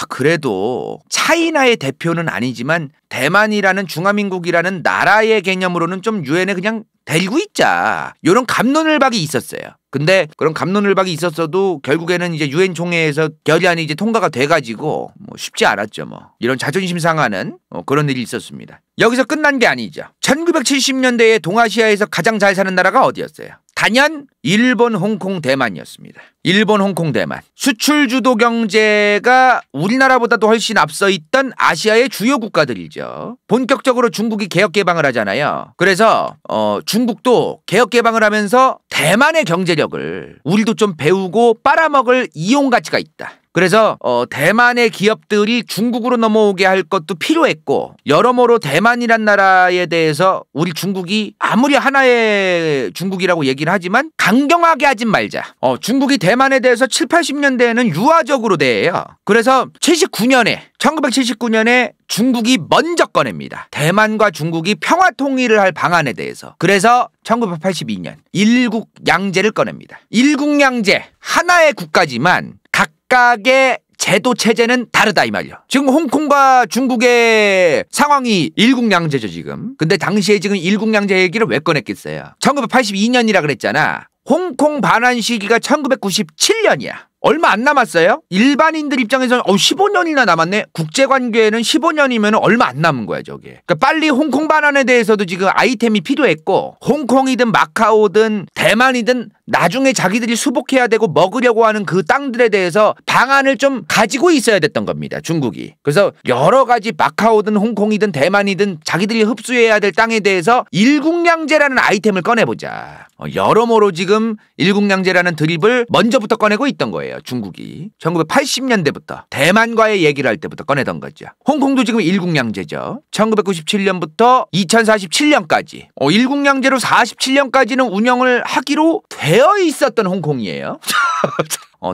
그래도 차이나의 대표는 아니지만 대만이라는 중화민국이라는 나라의 개념으로는 좀 유엔에 그냥 데리고 있자. 이런 갑론을박이 있었어요. 근데 그런 갑론을박이 있었어도 결국에는 이제 유엔 총회에서 결의안이 이제 통과가 돼가지고 뭐 쉽지 않았죠. 뭐 이런 자존심 상하는 그런 일이 있었습니다. 여기서 끝난 게 아니죠. 1970년대에 동아시아에서 가장 잘 사는 나라가 어디였어요? 단연 일본, 홍콩, 대만이었습니다. 일본, 홍콩, 대만. 수출 주도 경제가 우리나라보다도 훨씬 앞서 있던 아시아의 주요 국가들이죠. 본격적으로 중국이 개혁 개방을 하잖아요. 그래서 중국도 개혁 개방을 하면서 대만의 경제력을 우리도 좀 배우고 빨아먹을 이용 가치가 있다. 그래서 대만의 기업들이 중국으로 넘어오게 할 것도 필요했고 여러모로 대만이란 나라에 대해서 우리 중국이 아무리 하나의 중국이라고 얘기를 하지만 강경하게 하진 말자. 중국이 대만에 대해서 7, 80년대에는 유화적으로 대해요. 그래서 1979년에 중국이 먼저 꺼냅니다. 대만과 중국이 평화 통일을 할 방안에 대해서. 그래서 1982년 일국양제를 꺼냅니다. 일국양제 하나의 국가지만 각각의 제도 체제는 다르다 이 말이야. 지금 홍콩과 중국의 상황이 일국양제죠 지금. 근데 당시에 지금 일국양제 얘기를 왜 꺼냈겠어요? 1982년이라 그랬잖아. 홍콩 반환 시기가 1997년이야. 얼마 안 남았어요? 일반인들 입장에서는 15년이나 남았네? 국제관계에는 15년이면 얼마 안 남은 거야 저게. 그러니까 빨리 홍콩 반환에 대해서도 지금 아이템이 필요했고 홍콩이든 마카오든 대만이든 나중에 자기들이 수복해야 되고 먹으려고 하는 그 땅들에 대해서 방안을 좀 가지고 있어야 됐던 겁니다. 중국이. 그래서 여러 가지 마카오든 홍콩이든 대만이든 자기들이 흡수해야 될 땅에 대해서 일국양제라는 아이템을 꺼내보자. 여러모로 지금 일국양제라는 드립을 먼저부터 꺼내고 있던 거예요. 중국이 1980년대부터 대만과의 얘기를 할 때부터 꺼내던 거죠. 홍콩도 지금 일국양제죠. 1997년부터 2047년까지 일국양제로 47년까지는 운영을 하기로 되어 있었던 홍콩이에요.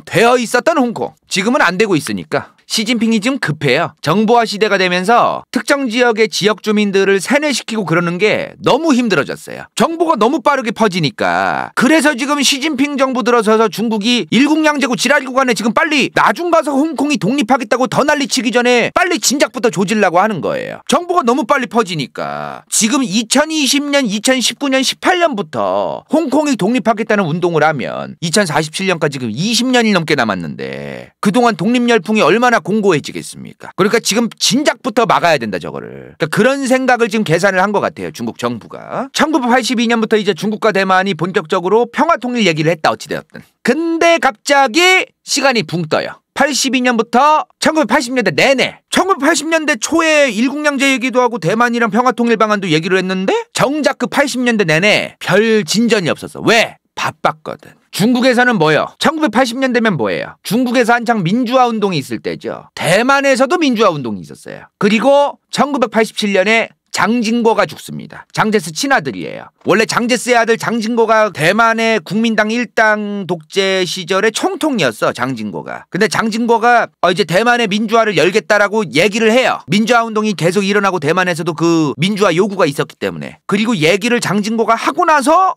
되어 있었던 홍콩. 지금은 안 되고 있으니까 시진핑이 지금 급해요. 정보화 시대가 되면서 특정 지역의 지역 주민들을 세뇌시키고 그러는 게 너무 힘들어졌어요. 정보가 너무 빠르게 퍼지니까. 그래서 지금 시진핑 정부 들어서서 중국이 일국양제고 지랄이고 간에 지금 빨리 나중 가서 홍콩이 독립하겠다고 더 난리치기 전에 빨리 진작부터 조지려고 하는 거예요. 정보가 너무 빨리 퍼지니까. 지금 2020년, 2019년, 18년부터 홍콩이 독립하겠다는 운동을 하면 2047년까지 지금 20년이 넘게 남았는데 그동안 독립 열풍이 얼마나 공고해지겠습니까? 그러니까 지금 진작부터 막아야 된다 저거를. 그러니까 그런 생각을 지금 계산을 한 것 같아요. 중국 정부가. 1982년부터 이제 중국과 대만이 본격적으로 평화통일 얘기를 했다 어찌되었든. 근데 갑자기 시간이 붕 떠요. 82년부터 1980년대 내내 1980년대 초에 일국양제 얘기도 하고 대만이랑 평화통일 방안도 얘기를 했는데 정작 그 80년대 내내 별 진전이 없었어. 왜? 바빴거든. 중국에서는 뭐예요? 1980년대면 뭐예요? 중국에서 한창 민주화 운동이 있을 때죠. 대만에서도 민주화 운동이 있었어요. 그리고 1987년에 장진고가 죽습니다. 장제스 친아들이에요. 원래 장제스의 아들 장진고가 대만의 국민당 1당 독재 시절의 총통이었어. 장진고가. 근데 장진고가 이제 대만의 민주화를 열겠다라고 얘기를 해요. 민주화 운동이 계속 일어나고 대만에서도 그 민주화 요구가 있었기 때문에. 그리고 얘기를 장진고가 하고 나서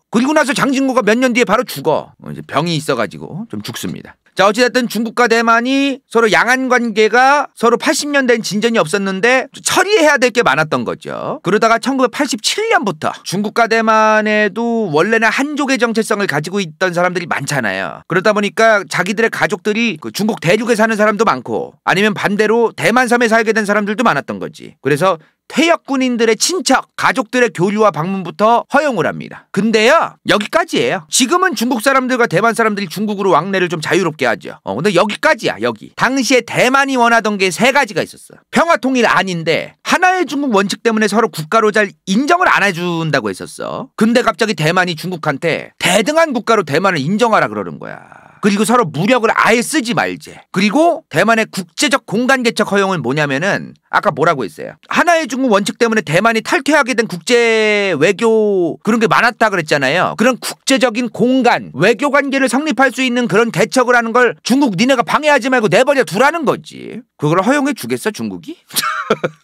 장진고가 몇 년 뒤에 바로 죽어. 이제 병이 있어가지고 좀 죽습니다. 자, 어찌됐든 중국과 대만이 서로 양안 관계가 서로 80년대엔 진전이 없었는데 처리해야 될 게 많았던 거죠. 그러다가 1987년부터 중국과 대만에도 원래는 한족의 정체성을 가지고 있던 사람들이 많잖아요. 그러다 보니까 자기들의 가족들이 그 중국 대륙에 사는 사람도 많고 아니면 반대로 대만섬에 살게 된 사람들도 많았던 거지. 그래서 퇴역 군인들의 친척, 가족들의 교류와 방문부터 허용을 합니다. 근데요, 여기까지예요. 지금은 중국 사람들과 대만 사람들이 중국으로 왕래를 좀 자유롭게 하죠. 근데 여기까지야, 여기. 당시에 대만이 원하던 게 세 가지가 있었어. 평화 통일 아닌데 하나의 중국 원칙 때문에 서로 국가로 잘 인정을 안 해준다고 했었어. 근데 갑자기 대만이 중국한테 대등한 국가로 대만을 인정하라 그러는 거야. 그리고 서로 무력을 아예 쓰지 말제. 그리고 대만의 국제적 공간 개척 허용은 뭐냐면은 아까 뭐라고 했어요? 하나의 중국 원칙 때문에 대만이 탈퇴하게 된 국제 외교 그런 게 많았다 그랬잖아요. 그런 국제적인 공간 외교 관계를 성립할 수 있는 그런 개척을 하는 걸 중국 니네가 방해하지 말고 내버려 두라는 거지. 그걸 허용해 주겠어 중국이?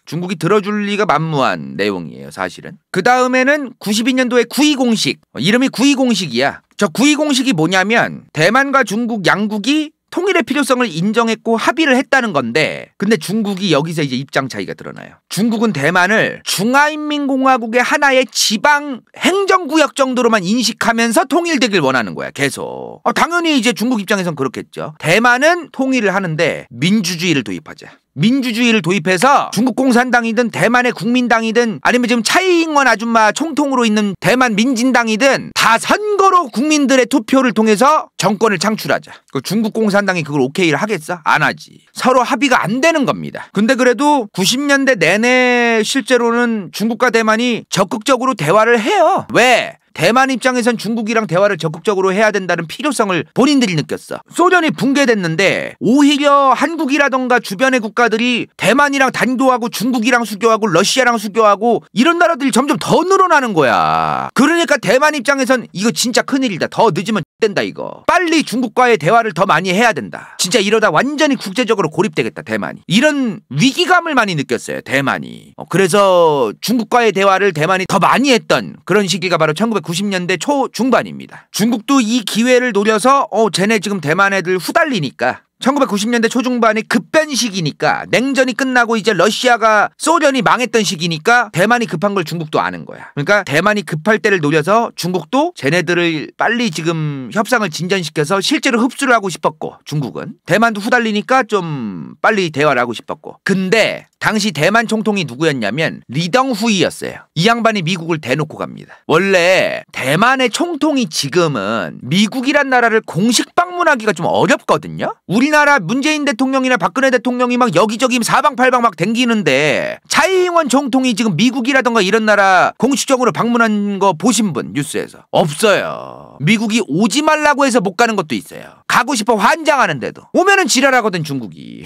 중국이 들어줄 리가 만무한 내용이에요 사실은. 그 다음에는 92년도에 9.2 공식. 이름이 9.2 공식이야. 저 9.2 공식이 뭐냐면 대만과 중국 양국이 통일의 필요성을 인정했고 합의를 했다는 건데, 근데 중국이 여기서 이제 입장 차이가 드러나요. 중국은 대만을 중화인민공화국의 하나의 지방 행정구역 정도로만 인식하면서 통일되길 원하는 거야 계속. 당연히 이제 중국 입장에선 그렇겠죠. 대만은 통일을 하는데 민주주의를 도입하자. 민주주의를 도입해서 중국 공산당이든 대만의 국민당이든 아니면 지금 차이잉원 아줌마 총통으로 있는 대만 민진당이든 다 선거로 국민들의 투표를 통해서 정권을 창출하자. 중국 공산당이 그걸 오케이를 하겠어? 안 하지. 서로 합의가 안 되는 겁니다. 근데 그래도 90년대 내내 실제로는 중국과 대만이 적극적으로 대화를 해요. 왜? 대만 입장에선 중국이랑 대화를 적극적으로 해야 된다는 필요성을 본인들이 느꼈어. 소련이 붕괴됐는데 오히려 한국이라던가 주변의 국가들이 대만이랑 단교하고 중국이랑 수교하고 러시아랑 수교하고 이런 나라들이 점점 더 늘어나는 거야. 그러니까 대만 입장에선 이거 진짜 큰일이다. 더 늦으면 된다 이거. 빨리 중국과의 대화를 더 많이 해야 된다. 진짜 이러다 완전히 국제적으로 고립되겠다 대만이. 이런 위기감을 많이 느꼈어요 대만이. 그래서 중국과의 대화를 대만이 더 많이 했던 그런 시기가 바로 1990년대 초중반입니다. 중국도 이 기회를 노려서 쟤네 지금 대만 애들 후달리니까 1990년대 초중반이 급변 시기니까 냉전이 끝나고 이제 러시아가 소련이 망했던 시기니까 대만이 급한 걸 중국도 아는 거야. 그러니까 대만이 급할 때를 노려서 중국도 쟤네들을 빨리 지금 협상을 진전시켜서 실제로 흡수를 하고 싶었고 중국은 대만도 후달리니까 좀 빨리 대화를 하고 싶었고. 근데 당시 대만 총통이 누구였냐면 리덩후이였어요. 이 양반이 미국을 대놓고 갑니다. 원래 대만의 총통이 지금은 미국이란 나라를 공식 방문하기가 좀 어렵거든요. 우리나라 문재인 대통령이나 박근혜 대통령이 막 여기저기 사방팔방 막 댕기는데 차이잉원 총통이 지금 미국이라던가 이런 나라 공식적으로 방문한 거 보신 분 뉴스에서? 없어요. 미국이 오지 말라고 해서 못 가는 것도 있어요. 가고 싶어 환장하는데도 오면은 지랄하거든 중국이.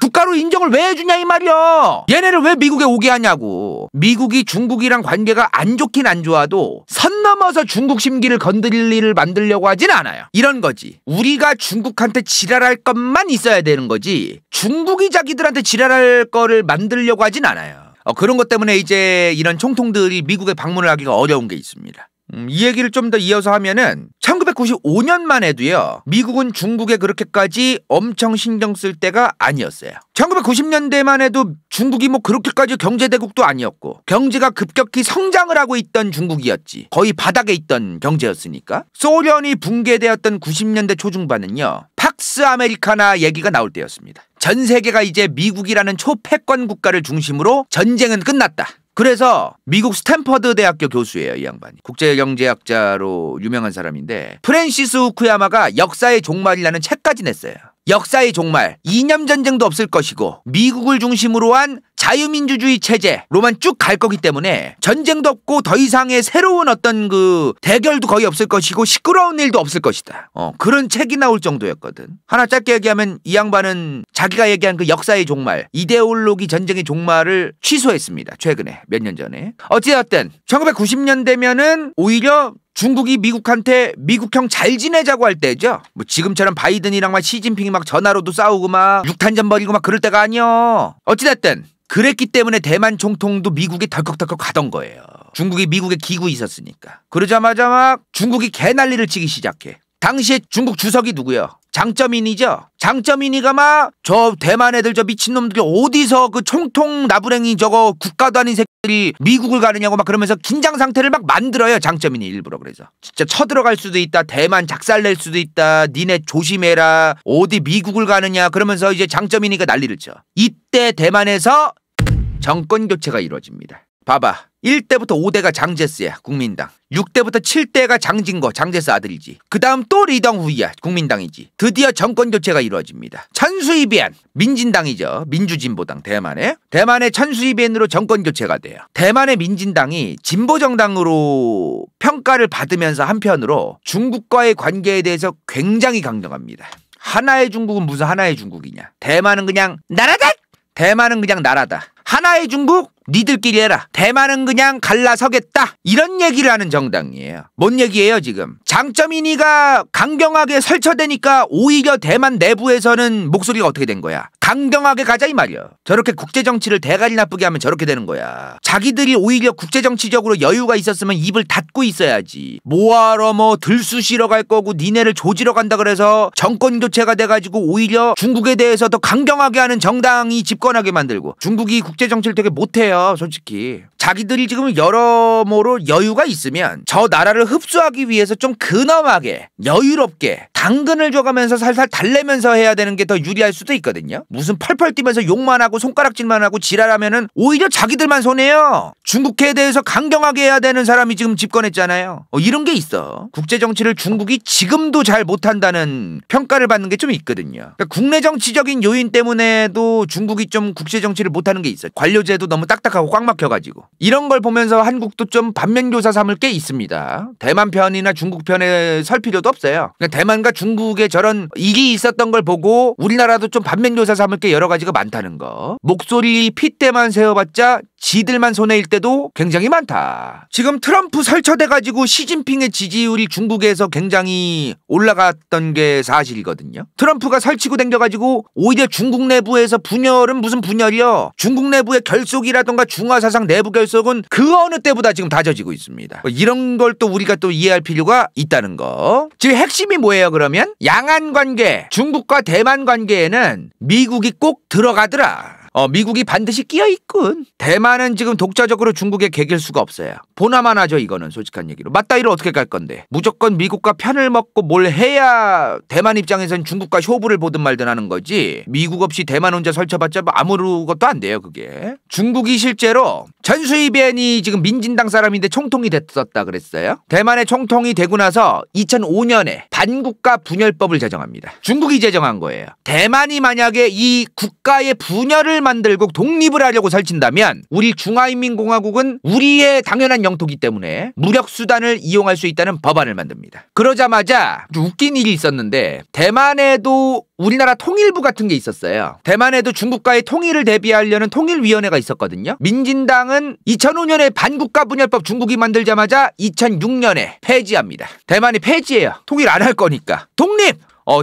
국가로 인정을 왜 해주냐 이 말이야. 얘네를 왜 미국에 오게 하냐고. 미국이 중국이랑 관계가 안 좋긴 안 좋아도 선 넘어서 중국 심기를 건드릴 일을 만들려고 하진 않아요. 이런 거지. 우리가 중국한테 지랄할 것만 있어야 되는 거지 중국이 자기들한테 지랄할 거를 만들려고 하진 않아요. 그런 것 때문에 이제 이런 총통들이 미국에 방문을 하기가 어려운 게 있습니다. 이 얘기를 좀 더 이어서 하면은 1995년만 해도요 미국은 중국에 그렇게까지 엄청 신경 쓸 때가 아니었어요. 1990년대만 해도 중국이 뭐 그렇게까지 경제대국도 아니었고 경제가 급격히 성장을 하고 있던 중국이었지. 거의 바닥에 있던 경제였으니까. 소련이 붕괴되었던 90년대 초중반은요 팍스 아메리카나 얘기가 나올 때였습니다. 전 세계가 이제 미국이라는 초패권 국가를 중심으로 전쟁은 끝났다. 그래서 미국 스탠퍼드 대학교 교수예요 이 양반이. 국제경제학자로 유명한 사람인데 프랜시스 후쿠야마가 역사의 종말이라는 책까지 냈어요. 역사의 종말, 이념 전쟁도 없을 것이고 미국을 중심으로 한 자유민주주의 체제로만 쭉 갈 거기 때문에 전쟁도 없고 더 이상의 새로운 어떤 그 대결도 거의 없을 것이고 시끄러운 일도 없을 것이다. 그런 책이 나올 정도였거든. 하나 짧게 얘기하면 이 양반은 자기가 얘기한 그 역사의 종말, 이데올로기 전쟁의 종말을 취소했습니다. 최근에 몇 년 전에. 어찌되었든 1990년대면은 오히려 중국이 미국한테 미국형 잘 지내자고 할 때죠. 뭐 지금처럼 바이든이랑 막 시진핑이 막 전화로도 싸우고 막 육탄전 벌이고 막 그럴 때가 아니요. 어찌됐든 그랬기 때문에 대만 총통도 미국에 덜컥덜컥 가던 거예요. 중국이 미국에 기구 있었으니까. 그러자마자 막 중국이 개난리를 치기 시작해. 당시에 중국 주석이 누구요? 장쩌민이죠. 장쩌민이가 막 저 대만 애들 저 미친놈들이 어디서 그 총통 나부랭이 저거 국가도 아닌 새끼들이 미국을 가느냐고 막 그러면서 긴장 상태를 막 만들어요. 장쩌민이 일부러. 그래서 진짜 쳐들어갈 수도 있다. 대만 작살낼 수도 있다. 니네 조심해라. 어디 미국을 가느냐. 그러면서 이제 장쩌민이가 난리를 쳐. 이때 대만에서 정권 교체가 이루어집니다. 봐봐. 1대부터 5대가 장제스야 국민당. 6대부터 7대가 장진거 장제스 아들이지. 그 다음 또 리덩후이야 국민당이지. 드디어 정권 교체가 이루어집니다. 천수이비안 민진당이죠. 민주진보당 대만의 천수이비안으로 정권 교체가 돼요. 대만의 민진당이 진보정당으로 평가를 받으면서 한편으로 중국과의 관계에 대해서 굉장히 강경합니다. 하나의 중국은 무슨 하나의 중국이냐. 대만은 그냥 나라다. 대만은 그냥 나라다. 하나의 중국 니들끼리 해라. 대만은 그냥 갈라서겠다. 이런 얘기를 하는 정당이에요. 뭔 얘기예요 지금. 장점인이가 강경하게 설쳐대니까 오히려 대만 내부에서는 목소리가 어떻게 된 거야. 강경하게 가자 이 말이야. 저렇게 국제정치를 대가리 나쁘게 하면 저렇게 되는 거야. 자기들이 오히려 국제정치적으로 여유가 있었으면 입을 닫고 있어야지. 뭐하러 뭐 들쑤시러 갈 거고 니네를 조지러 간다 그래서 정권교체가 돼가지고 오히려 중국에 대해서 더 강경하게 하는 정당이 집권하게 만들고. 중국이 국제정치를 되게 못해요. 솔직히 자기들이 지금 여러모로 여유가 있으면 저 나라를 흡수하기 위해서 좀 근엄하게 여유롭게 당근을 줘가면서 살살 달래면서 해야 되는 게 더 유리할 수도 있거든요. 무슨 펄펄 뛰면서 욕만 하고 손가락질만 하고 지랄하면은 오히려 자기들만 손해요. 중국에 대해서 강경하게 해야 되는 사람이 지금 집권했잖아요. 이런 게 있어. 국제정치를 중국이 지금도 잘 못한다는 평가를 받는 게 좀 있거든요. 그러니까 국내 정치적인 요인 때문에도 중국이 좀 국제정치를 못하는 게 있어요. 관료제도 너무 딱딱하고 꽉 막혀가지고. 이런 걸 보면서 한국도 좀 반면교사 삼을 게 있습니다. 대만 편이나 중국 편에 설 필요도 없어요. 그냥 대만과 중국의 저런 일이 있었던 걸 보고 우리나라도 좀 반면교사 삼을 게 여러 가지가 많다는 거. 목소리 핏대만 세워봤자 지들만 손해일 때도 굉장히 많다. 지금 트럼프 설쳐돼가지고 시진핑의 지지율이 중국에서 굉장히 올라갔던 게 사실이거든요. 트럼프가 설치고 댕겨가지고 오히려 중국 내부에서 분열은 무슨 분열이요. 중국 내부의 결속이라던가 중화사상 내부 결속은 그 어느 때보다 지금 다져지고 있습니다. 이런 걸 또 우리가 또 이해할 필요가 있다는 거. 지금 핵심이 뭐예요 그러면? 양안 관계, 중국과 대만 관계에는 미국이 꼭 들어가더라. 미국이 반드시 끼어있군. 대만은 지금 독자적으로 중국에 개길 수가 없어요. 보나만 하죠 이거는 솔직한 얘기로. 맞다이로 어떻게 갈 건데. 무조건 미국과 편을 먹고 뭘 해야 대만 입장에서는 중국과 쇼부를 보든 말든 하는 거지. 미국 없이 대만 혼자 설쳐봤자 아무것도 안 돼요 그게. 중국이 실제로 전수이벤이 지금 민진당 사람인데 총통이 됐었다 그랬어요. 대만의 총통이 되고 나서 2005년에 반국가 분열법을 제정합니다. 중국이 제정한 거예요. 대만이 만약에 이 국가의 분열을 만들고 독립을 하려고 설친다면 우리 중화인민공화국은 우리의 당연한 영토기 때문에 무력수단을 이용할 수 있다는 법안을 만듭니다. 그러자마자 웃긴 일이 있었는데 대만에도 우리나라 통일부 같은 게 있었어요. 대만에도 중국과의 통일을 대비하려는 통일위원회가 있었거든요. 민진당은 2005년에 반국가 분열법 중국이 만들자마자 2006년에 폐지합니다. 대만이 폐지해요. 통일 안 할 거니까. 독립!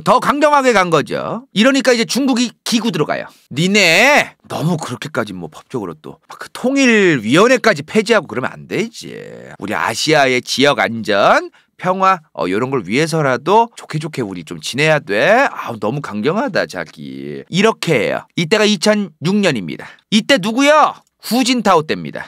더 강경하게 간 거죠. 이러니까 이제 중국이 기구 들어가요. 니네 너무 그렇게까지 뭐 법적으로 또 그 통일위원회까지 폐지하고 그러면 안 되지. 우리 아시아의 지역 안전 평화 이런 걸 위해서라도 좋게 우리 좀 지내야 돼. 너무 강경하다 자기. 이렇게 해요. 이때가 2006년입니다. 이때 누구요? 후진타오 때입니다.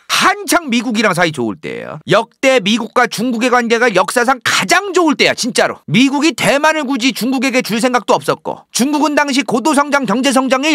한창 미국이랑 사이 좋을 때예요. 역대 미국과 중국의 관계가 역사상 가장 좋을 때야 진짜로. 미국이 대만을 굳이 중국에게 줄 생각도 없었고 중국은 당시 고도성장 경제성장에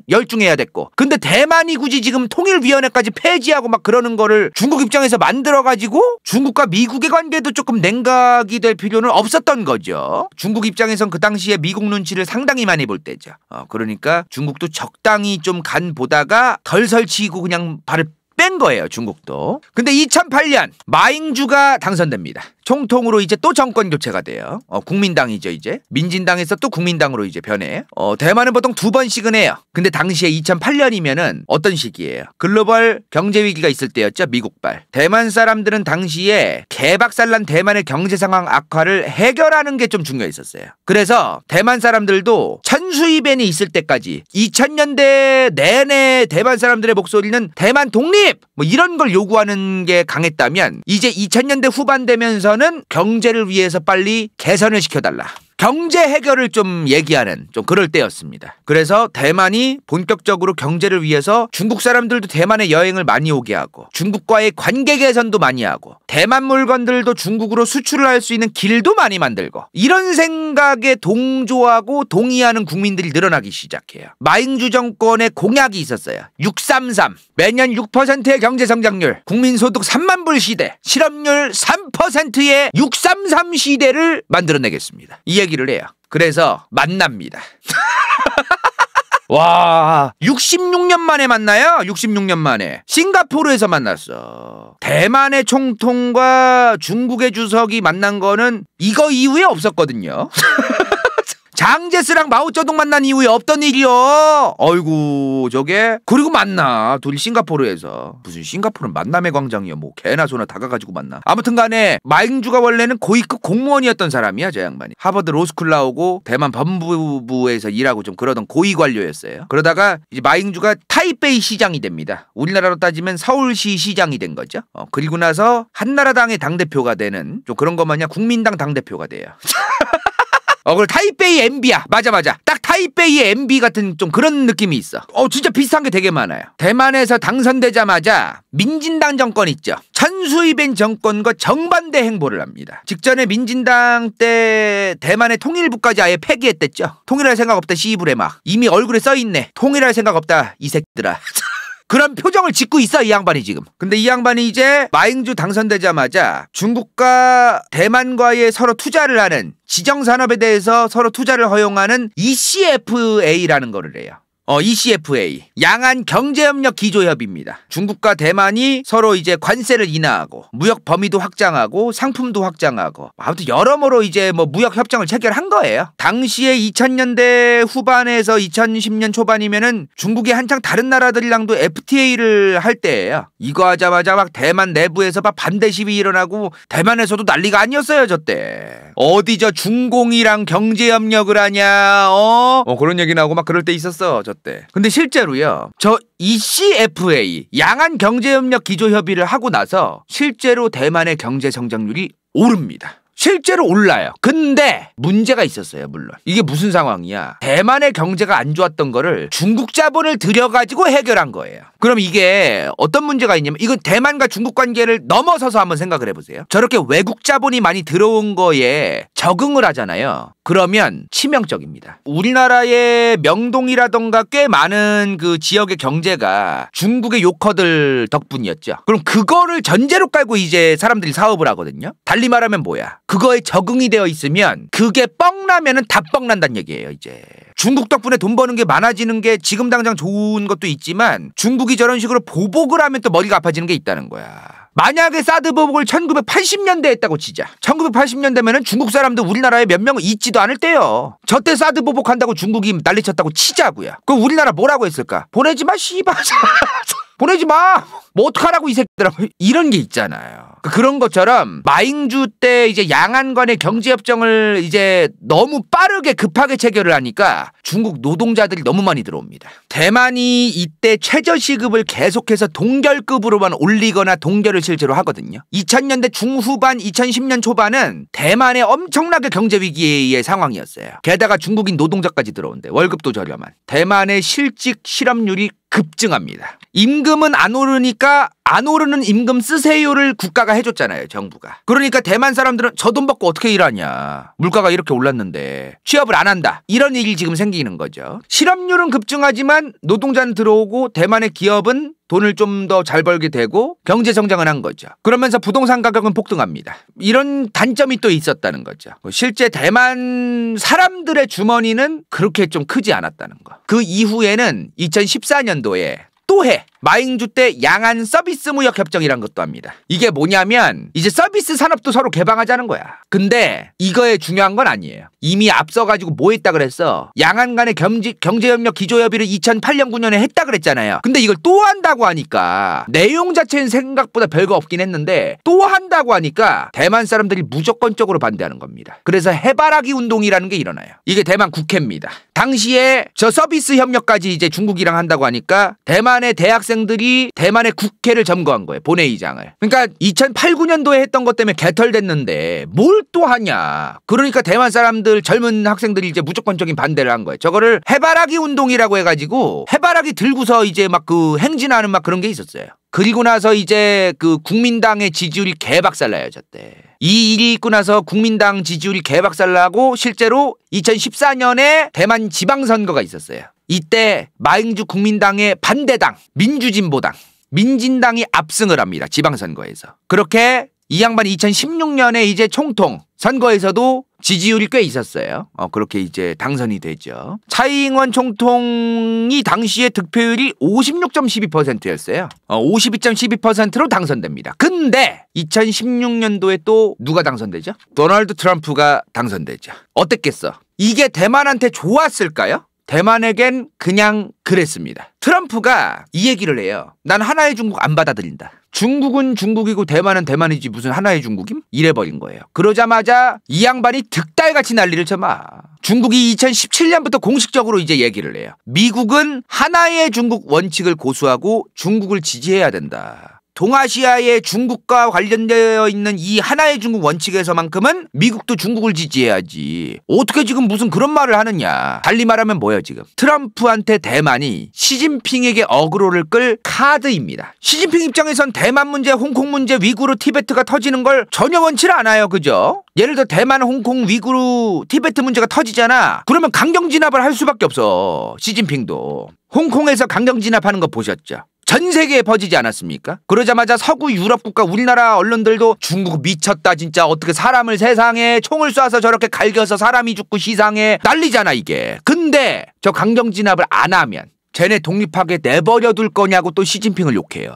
열중해야 됐고 근데 대만이 굳이 지금 통일위원회까지 폐지하고 막 그러는 거를 중국 입장에서 만들어가지고 중국과 미국의 관계도 조금 냉각이 될 필요는 없었던 거죠. 중국 입장에선 그 당시에 미국 눈치를 상당히 많이 볼 때죠. 그러니까 중국도 적당히 좀 간 보다가 덜 설치고 그냥 발을 뺀 거예요 중국도. 근데 2008년 마잉주가 당선됩니다. 총통으로 이제 또 정권 교체가 돼요. 국민당이죠 이제. 민진당에서 또 국민당으로 이제 변해. 대만은 보통 2번씩은 해요. 근데 당시에 2008년이면은 어떤 시기예요? 글로벌 경제 위기가 있을 때였죠. 미국발. 대만 사람들은 당시에 개박살난 대만의 경제 상황 악화를 해결하는 게 좀 중요했었어요. 그래서 대만 사람들도 천수이벤이 있을 때까지 2000년대 내내 대만 사람들의 목소리는 대만 독립! 뭐 이런 걸 요구하는 게 강했다면 이제 2000년대 후반 되면서는 경제를 위해서 빨리 개선을 시켜달라. 경제 해결을 좀 얘기하는 좀 그럴 때였습니다. 그래서 대만이 본격적으로 경제를 위해서 중국 사람들도 대만에 여행을 많이 오게 하고 중국과의 관계 개선도 많이 하고 대만 물건들도 중국으로 수출을 할 수 있는 길도 많이 만들고 이런 생각에 동조하고 동의하는 국민들이 늘어나기 시작해요. 마잉주 정권의 공약이 있었어요. 633 매년 6%의 경제성장률 국민소득 3만 불 시대 실업률 3%의 633 시대를 만들어내겠습니다. 이 얘기를 해요. 그래서 만납니다. 와, 66년 만에 만나요? 66년 만에. 싱가포르에서 만났어. 대만의 총통과 중국의 주석이 만난 거는 이거 이후에 없었거든요. 장제스랑 마오쩌둥 만난 이후에 없던 일이요. 어이구 저게. 그리고 만나 둘이 싱가포르에서. 무슨 싱가포르는 만남의 광장이야. 뭐 개나 소나 다 가가지고 만나. 아무튼 간에 마잉주가 원래는 고위급 공무원이었던 사람이야. 저 양반이 하버드 로스쿨 나오고 대만 법무부에서 일하고 좀 그러던 고위 관료였어요. 그러다가 이제 마잉주가 타이베이 시장이 됩니다. 우리나라로 따지면 서울시 시장이 된 거죠. 그리고 나서 한나라당의 당대표가 되는 좀 그런 것 마냥 국민당 당대표가 돼요. 그리고 타이베이 MB야. 맞아. 딱 타이베이의 MB 같은 좀 그런 느낌이 있어. 진짜 비슷한 게 되게 많아요. 대만에서 당선되자마자 민진당 정권 있죠. 천수이벤 정권과 정반대 행보를 합니다. 직전에 민진당 때 대만의 통일부까지 아예 폐기했댔죠. 통일할 생각 없다 씨부레 막. 이미 얼굴에 써있네. 통일할 생각 없다 이 새끼들아. 그런 표정을 짓고 있어 이 양반이 지금. 근데 이 양반이 이제 마잉주 당선되자마자 중국과 대만과의 서로 투자를 하는 지정산업에 대해서 서로 투자를 허용하는 ECFA라는 거를 해요. ECFA 양안 경제협력 기조협의입니다. 중국과 대만이 서로 이제 관세를 인하하고 무역 범위도 확장하고 상품도 확장하고 아무튼 여러모로 이제 뭐 무역 협정을 체결한 거예요. 당시에 2000년대 후반에서 2010년 초반이면은 중국이 한창 다른 나라들이랑도 FTA를 할 때예요. 이거 하자마자 막 대만 내부에서 막 반대 시위 일어나고 대만에서도 난리가 아니었어요 저때. 어디 저 중공이랑 경제협력을 하냐 그런 얘기 나오고 막 그럴 때 있었어 저 때. 근데 실제로요 저 ECFA 양안 경제협력 기조협의를 하고 나서 실제로 대만의 경제 성장률이 오릅니다. 실제로 올라요. 근데 문제가 있었어요. 물론 이게 무슨 상황이야. 대만의 경제가 안 좋았던 거를 중국 자본을 들여가지고 해결한 거예요. 그럼 이게 어떤 문제가 있냐면 이건 대만과 중국 관계를 넘어서서 한번 생각을 해보세요. 저렇게 외국 자본이 많이 들어온 거에 적응을 하잖아요. 그러면 치명적입니다. 우리나라의 명동이라던가 꽤 많은 그 지역의 경제가 중국의 요커들 덕분이었죠. 그럼 그거를 전제로 깔고 이제 사람들이 사업을 하거든요. 달리 말하면 뭐야? 그거에 적응이 되어 있으면 그게 뻥나면은 다 뻥난다는 얘기예요. 이제 중국 덕분에 돈 버는 게 많아지는 게 지금 당장 좋은 것도 있지만 중국이 저런 식으로 보복을 하면 또 머리가 아파지는 게 있다는 거야. 만약에 사드 보복을 1980년대에 했다고 치자. 1980년대면은 중국 사람들 우리나라에 몇 명은 있지도 않을 때요. 저때 사드 보복한다고 중국이 난리쳤다고 치자고요. 그럼 우리나라 뭐라고 했을까? 보내지 마 씨발. 보내지 마. 뭐 어떡하라고 이 새끼들아. 이런 게 있잖아요. 그런 것처럼 마잉주 때 이제 양안 간의 경제협정을 이제 너무 빠르게 급하게 체결을 하니까 중국 노동자들이 너무 많이 들어옵니다. 대만이 이때 최저시급을 계속해서 동결급으로만 올리거나 동결을 실제로 하거든요. 2000년대 중후반 2010년 초반은 대만의 엄청나게 경제위기의 상황이었어요. 게다가 중국인 노동자까지 들어온대. 월급도 저렴한. 대만의 실직 실업률이 급증합니다. 임금은 안 오르니까 안 오르는 임금 쓰세요를 국가가 해줬잖아요. 정부가. 그러니까 대만 사람들은 저 돈 받고 어떻게 일하냐. 물가가 이렇게 올랐는데 취업을 안 한다. 이런 일이 지금 생기는 거죠. 실업률은 급증하지만 노동자는 들어오고 대만의 기업은 돈을 좀 더 잘 벌게 되고 경제 성장을 한 거죠. 그러면서 부동산 가격은 폭등합니다. 이런 단점이 또 있었다는 거죠. 실제 대만 사람들의 주머니는 그렇게 좀 크지 않았다는 거. 그 이후에는 2014년도에 또 해. 마잉주 때 양안 서비스 무역 협정이란 것도 합니다. 이게 뭐냐면 이제 서비스 산업도 서로 개방하자는 거야. 근데 이거에 중요한 건 아니에요. 이미 앞서가지고 뭐 했다 그랬어? 양안 간의 경제협력 기조협의를 2008년 9년에 했다 그랬잖아요. 근데 이걸 또 한다고 하니까 내용 자체는 생각보다 별거 없긴 했는데 또 한다고 하니까 대만 사람들이 무조건적으로 반대하는 겁니다. 그래서 해바라기 운동이라는 게 일어나요. 이게 대만 국회입니다. 당시에 저 서비스 협력까지 이제 중국이랑 한다고 하니까 대만의 대학생들이 대만의 국회를 점거한 거예요. 본회의장을. 그러니까 2008, 9년도에 했던 것 때문에 개털됐는데 뭘 또 하냐. 그러니까 대만 사람들 젊은 학생들이 이제 무조건적인 반대를 한 거예요. 저거를 해바라기 운동이라고 해가지고 해바라기 들고서 이제 막 그 행진하는 막 그런 게 있었어요. 그리고 나서 이제 그 국민당의 지지율이 개박살나요. 저때. 이 일이 있고 나서 국민당 지지율이 개박살나고 실제로 2014년에 대만 지방선거가 있었어요. 이때 마잉주 국민당의 반대당 민주진보당 민진당이 압승을 합니다. 지방선거에서. 그렇게 이 양반이 2016년에 이제 총통 선거에서도 지지율이 꽤 있었어요. 그렇게 이제 당선이 되죠. 차이잉원 총통이 당시에 득표율이 56.12%였어요. 52.12%로 당선됩니다. 근데 2016년도에 또 누가 당선되죠? 도널드 트럼프가 당선되죠. 어땠겠어? 이게 대만한테 좋았을까요? 대만에겐 그냥 그랬습니다. 트럼프가 이 얘기를 해요. 난 하나의 중국 안 받아들인다. 중국은 중국이고 대만은 대만이지 무슨 하나의 중국임? 이래버린 거예요. 그러자마자 이 양반이 득달같이 난리를 쳐마. 중국이 2017년부터 공식적으로 이제 얘기를 해요. 미국은 하나의 중국 원칙을 고수하고 중국을 지지해야 된다. 동아시아의 중국과 관련되어 있는 이 하나의 중국 원칙에서만큼은 미국도 중국을 지지해야지. 어떻게 지금 무슨 그런 말을 하느냐. 달리 말하면 뭐예요 지금. 트럼프한테 대만이 시진핑에게 어그로를 끌 카드입니다. 시진핑 입장에선 대만 문제, 홍콩 문제, 위구르, 티베트가 터지는 걸 전혀 원치 않아요. 그죠? 예를 들어 대만, 홍콩, 위구르, 티베트 문제가 터지잖아. 그러면 강경 진압을 할 수밖에 없어. 시진핑도. 홍콩에서 강경 진압하는 거 보셨죠? 전 세계에 퍼지지 않았습니까? 그러자마자 서구 유럽 국가 우리나라 언론들도 중국 미쳤다 진짜 어떻게 사람을 세상에 총을 쏴서 저렇게 갈겨서 사람이 죽고 시상해 난리잖아 이게. 근데 저 강경 진압을 안 하면 쟤네 독립하게 내버려둘 거냐고 또 시진핑을 욕해요.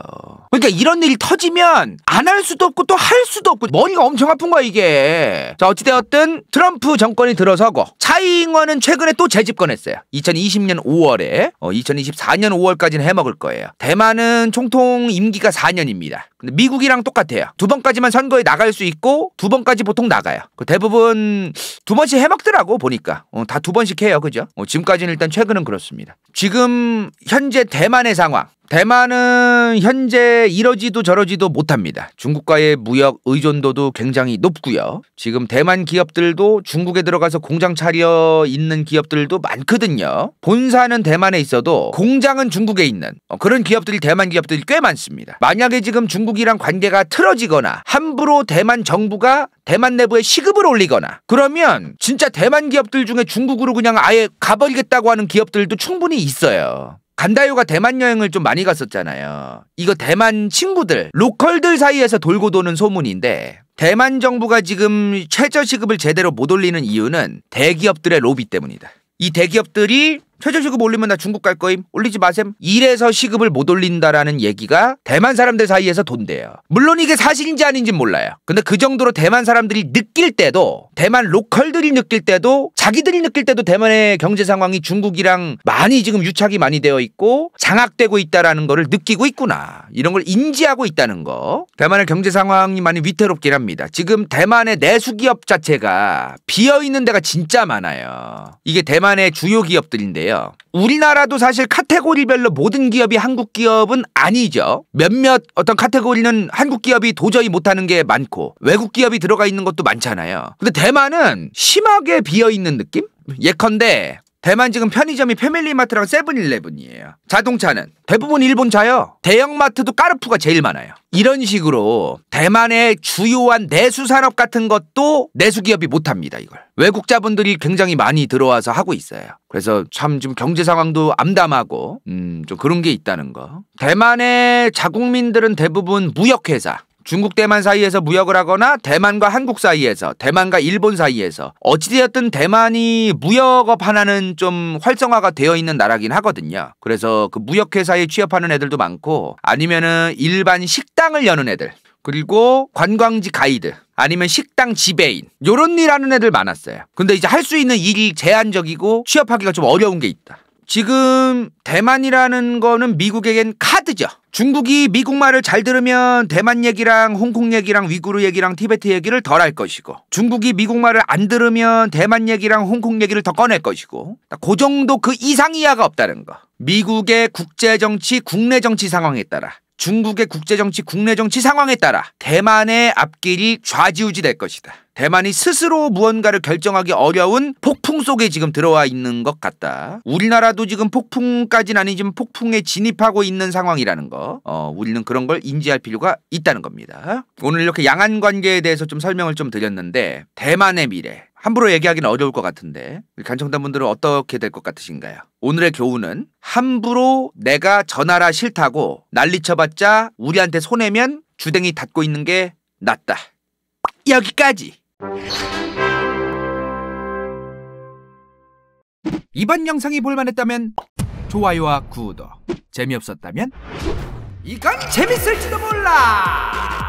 그러니까 이런 일이 터지면 안 할 수도 없고 또 할 수도 없고 머리가 엄청 아픈 거야 이게. 자 어찌되었든 트럼프 정권이 들어서고 차이잉원은 최근에 또 재집권했어요. 2020년 5월에 2024년 5월까지는 해먹을 거예요. 대만은 총통 임기가 4년입니다. 근데 미국이랑 똑같아요. 2번까지만 선거에 나갈 수 있고 2번까지 보통 나가요. 대부분 2번씩 해먹더라고 보니까. 다 2번씩 해요. 그죠? 지금까지는 일단 최근은 그렇습니다. 지금 현재 대만의 상황. 대만은 현재 이러지도 저러지도 못합니다. 중국과의 무역 의존도도 굉장히 높고요. 지금 대만 기업들도 중국에 들어가서 공장 차려 있는 기업들도 많거든요. 본사는 대만에 있어도 공장은 중국에 있는 그런 기업들이 대만 기업들이 꽤 많습니다. 만약에 지금 중국이랑 관계가 틀어지거나 함부로 대만 정부가 대만 내부에 시급을 올리거나 그러면 진짜 대만 기업들 중에 중국으로 그냥 아예 가버리겠다고 하는 기업들도 충분히 있어요. 간다요가 대만 여행을 좀 많이 갔었잖아요. 이거 대만 친구들, 로컬들 사이에서 돌고 도는 소문인데 대만 정부가 지금 최저시급을 제대로 못 올리는 이유는 대기업들의 로비 때문이다. 이 대기업들이 최저시급 올리면 나 중국 갈 거임 올리지 마셈 이래서 시급을 못 올린다라는 얘기가 대만 사람들 사이에서 돈대요. 물론 이게 사실인지 아닌지 몰라요. 근데 그 정도로 대만 사람들이 느낄 때도 대만 로컬들이 느낄 때도 자기들이 느낄 때도 대만의 경제 상황이 중국이랑 많이 지금 유착이 많이 되어 있고 장악되고 있다라는 거를 느끼고 있구나. 이런 걸 인지하고 있다는 거. 대만의 경제 상황이 많이 위태롭긴 합니다. 지금 대만의 내수기업 자체가 비어있는 데가 진짜 많아요. 이게 대만의 주요 기업들인데요. 우리나라도 사실 카테고리별로 모든 기업이 한국 기업은 아니죠. 몇몇 어떤 카테고리는 한국 기업이 도저히 못하는 게 많고 외국 기업이 들어가 있는 것도 많잖아요. 근데 대만은 심하게 비어있는 느낌? 예컨대 대만 지금 편의점이 패밀리마트랑 세븐일레븐이에요. 자동차는 대부분 일본차요. 대형마트도 까르푸가 제일 많아요. 이런 식으로 대만의 주요한 내수산업 같은 것도 내수기업이 못합니다. 이걸 외국자분들이 굉장히 많이 들어와서 하고 있어요. 그래서 참 지금 경제 상황도 암담하고 좀 그런 게 있다는 거. 대만의 자국민들은 대부분 무역회사 중국 대만 사이에서 무역을 하거나 대만과 한국 사이에서 대만과 일본 사이에서 어찌되었든 대만이 무역업 하나는 좀 활성화가 되어 있는 나라긴 하거든요. 그래서 그 무역회사에 취업하는 애들도 많고 아니면은 일반 식당을 여는 애들 그리고 관광지 가이드 아니면 식당 지배인 요런 일 하는 애들 많았어요. 근데 이제 할 수 있는 일이 제한적이고 취업하기가 좀 어려운 게 있다. 지금 대만이라는 거는 미국에겐 카드죠. 중국이 미국 말을 잘 들으면 대만 얘기랑 홍콩 얘기랑 위구르 얘기랑 티베트 얘기를 덜 할 것이고 중국이 미국 말을 안 들으면 대만 얘기랑 홍콩 얘기를 더 꺼낼 것이고 그 정도 그 이상 이하가 없다는 거. 미국의 국제정치, 국내정치 상황에 따라 중국의 국제정치, 국내정치 상황에 따라 대만의 앞길이 좌지우지 될 것이다. 대만이 스스로 무언가를 결정하기 어려운 폭풍 속에 지금 들어와 있는 것 같다. 우리나라도 지금 폭풍까지는 아니지만 폭풍에 진입하고 있는 상황이라는 거. 우리는 그런 걸 인지할 필요가 있다는 겁니다. 오늘 이렇게 양안 관계에 대해서 좀 설명을 좀 드렸는데 대만의 미래. 함부로 얘기하기는 어려울 것 같은데 간청단분들은 어떻게 될 것 같으신가요? 오늘의 교훈은 함부로 내가 저 나라 싫다고 난리쳐봤자 우리한테 손해면 주댕이 닫고 있는 게 낫다. 여기까지. 이번 영상이 볼만했다면 좋아요와 구독, 재미없었다면 이건 재밌을지도 몰라.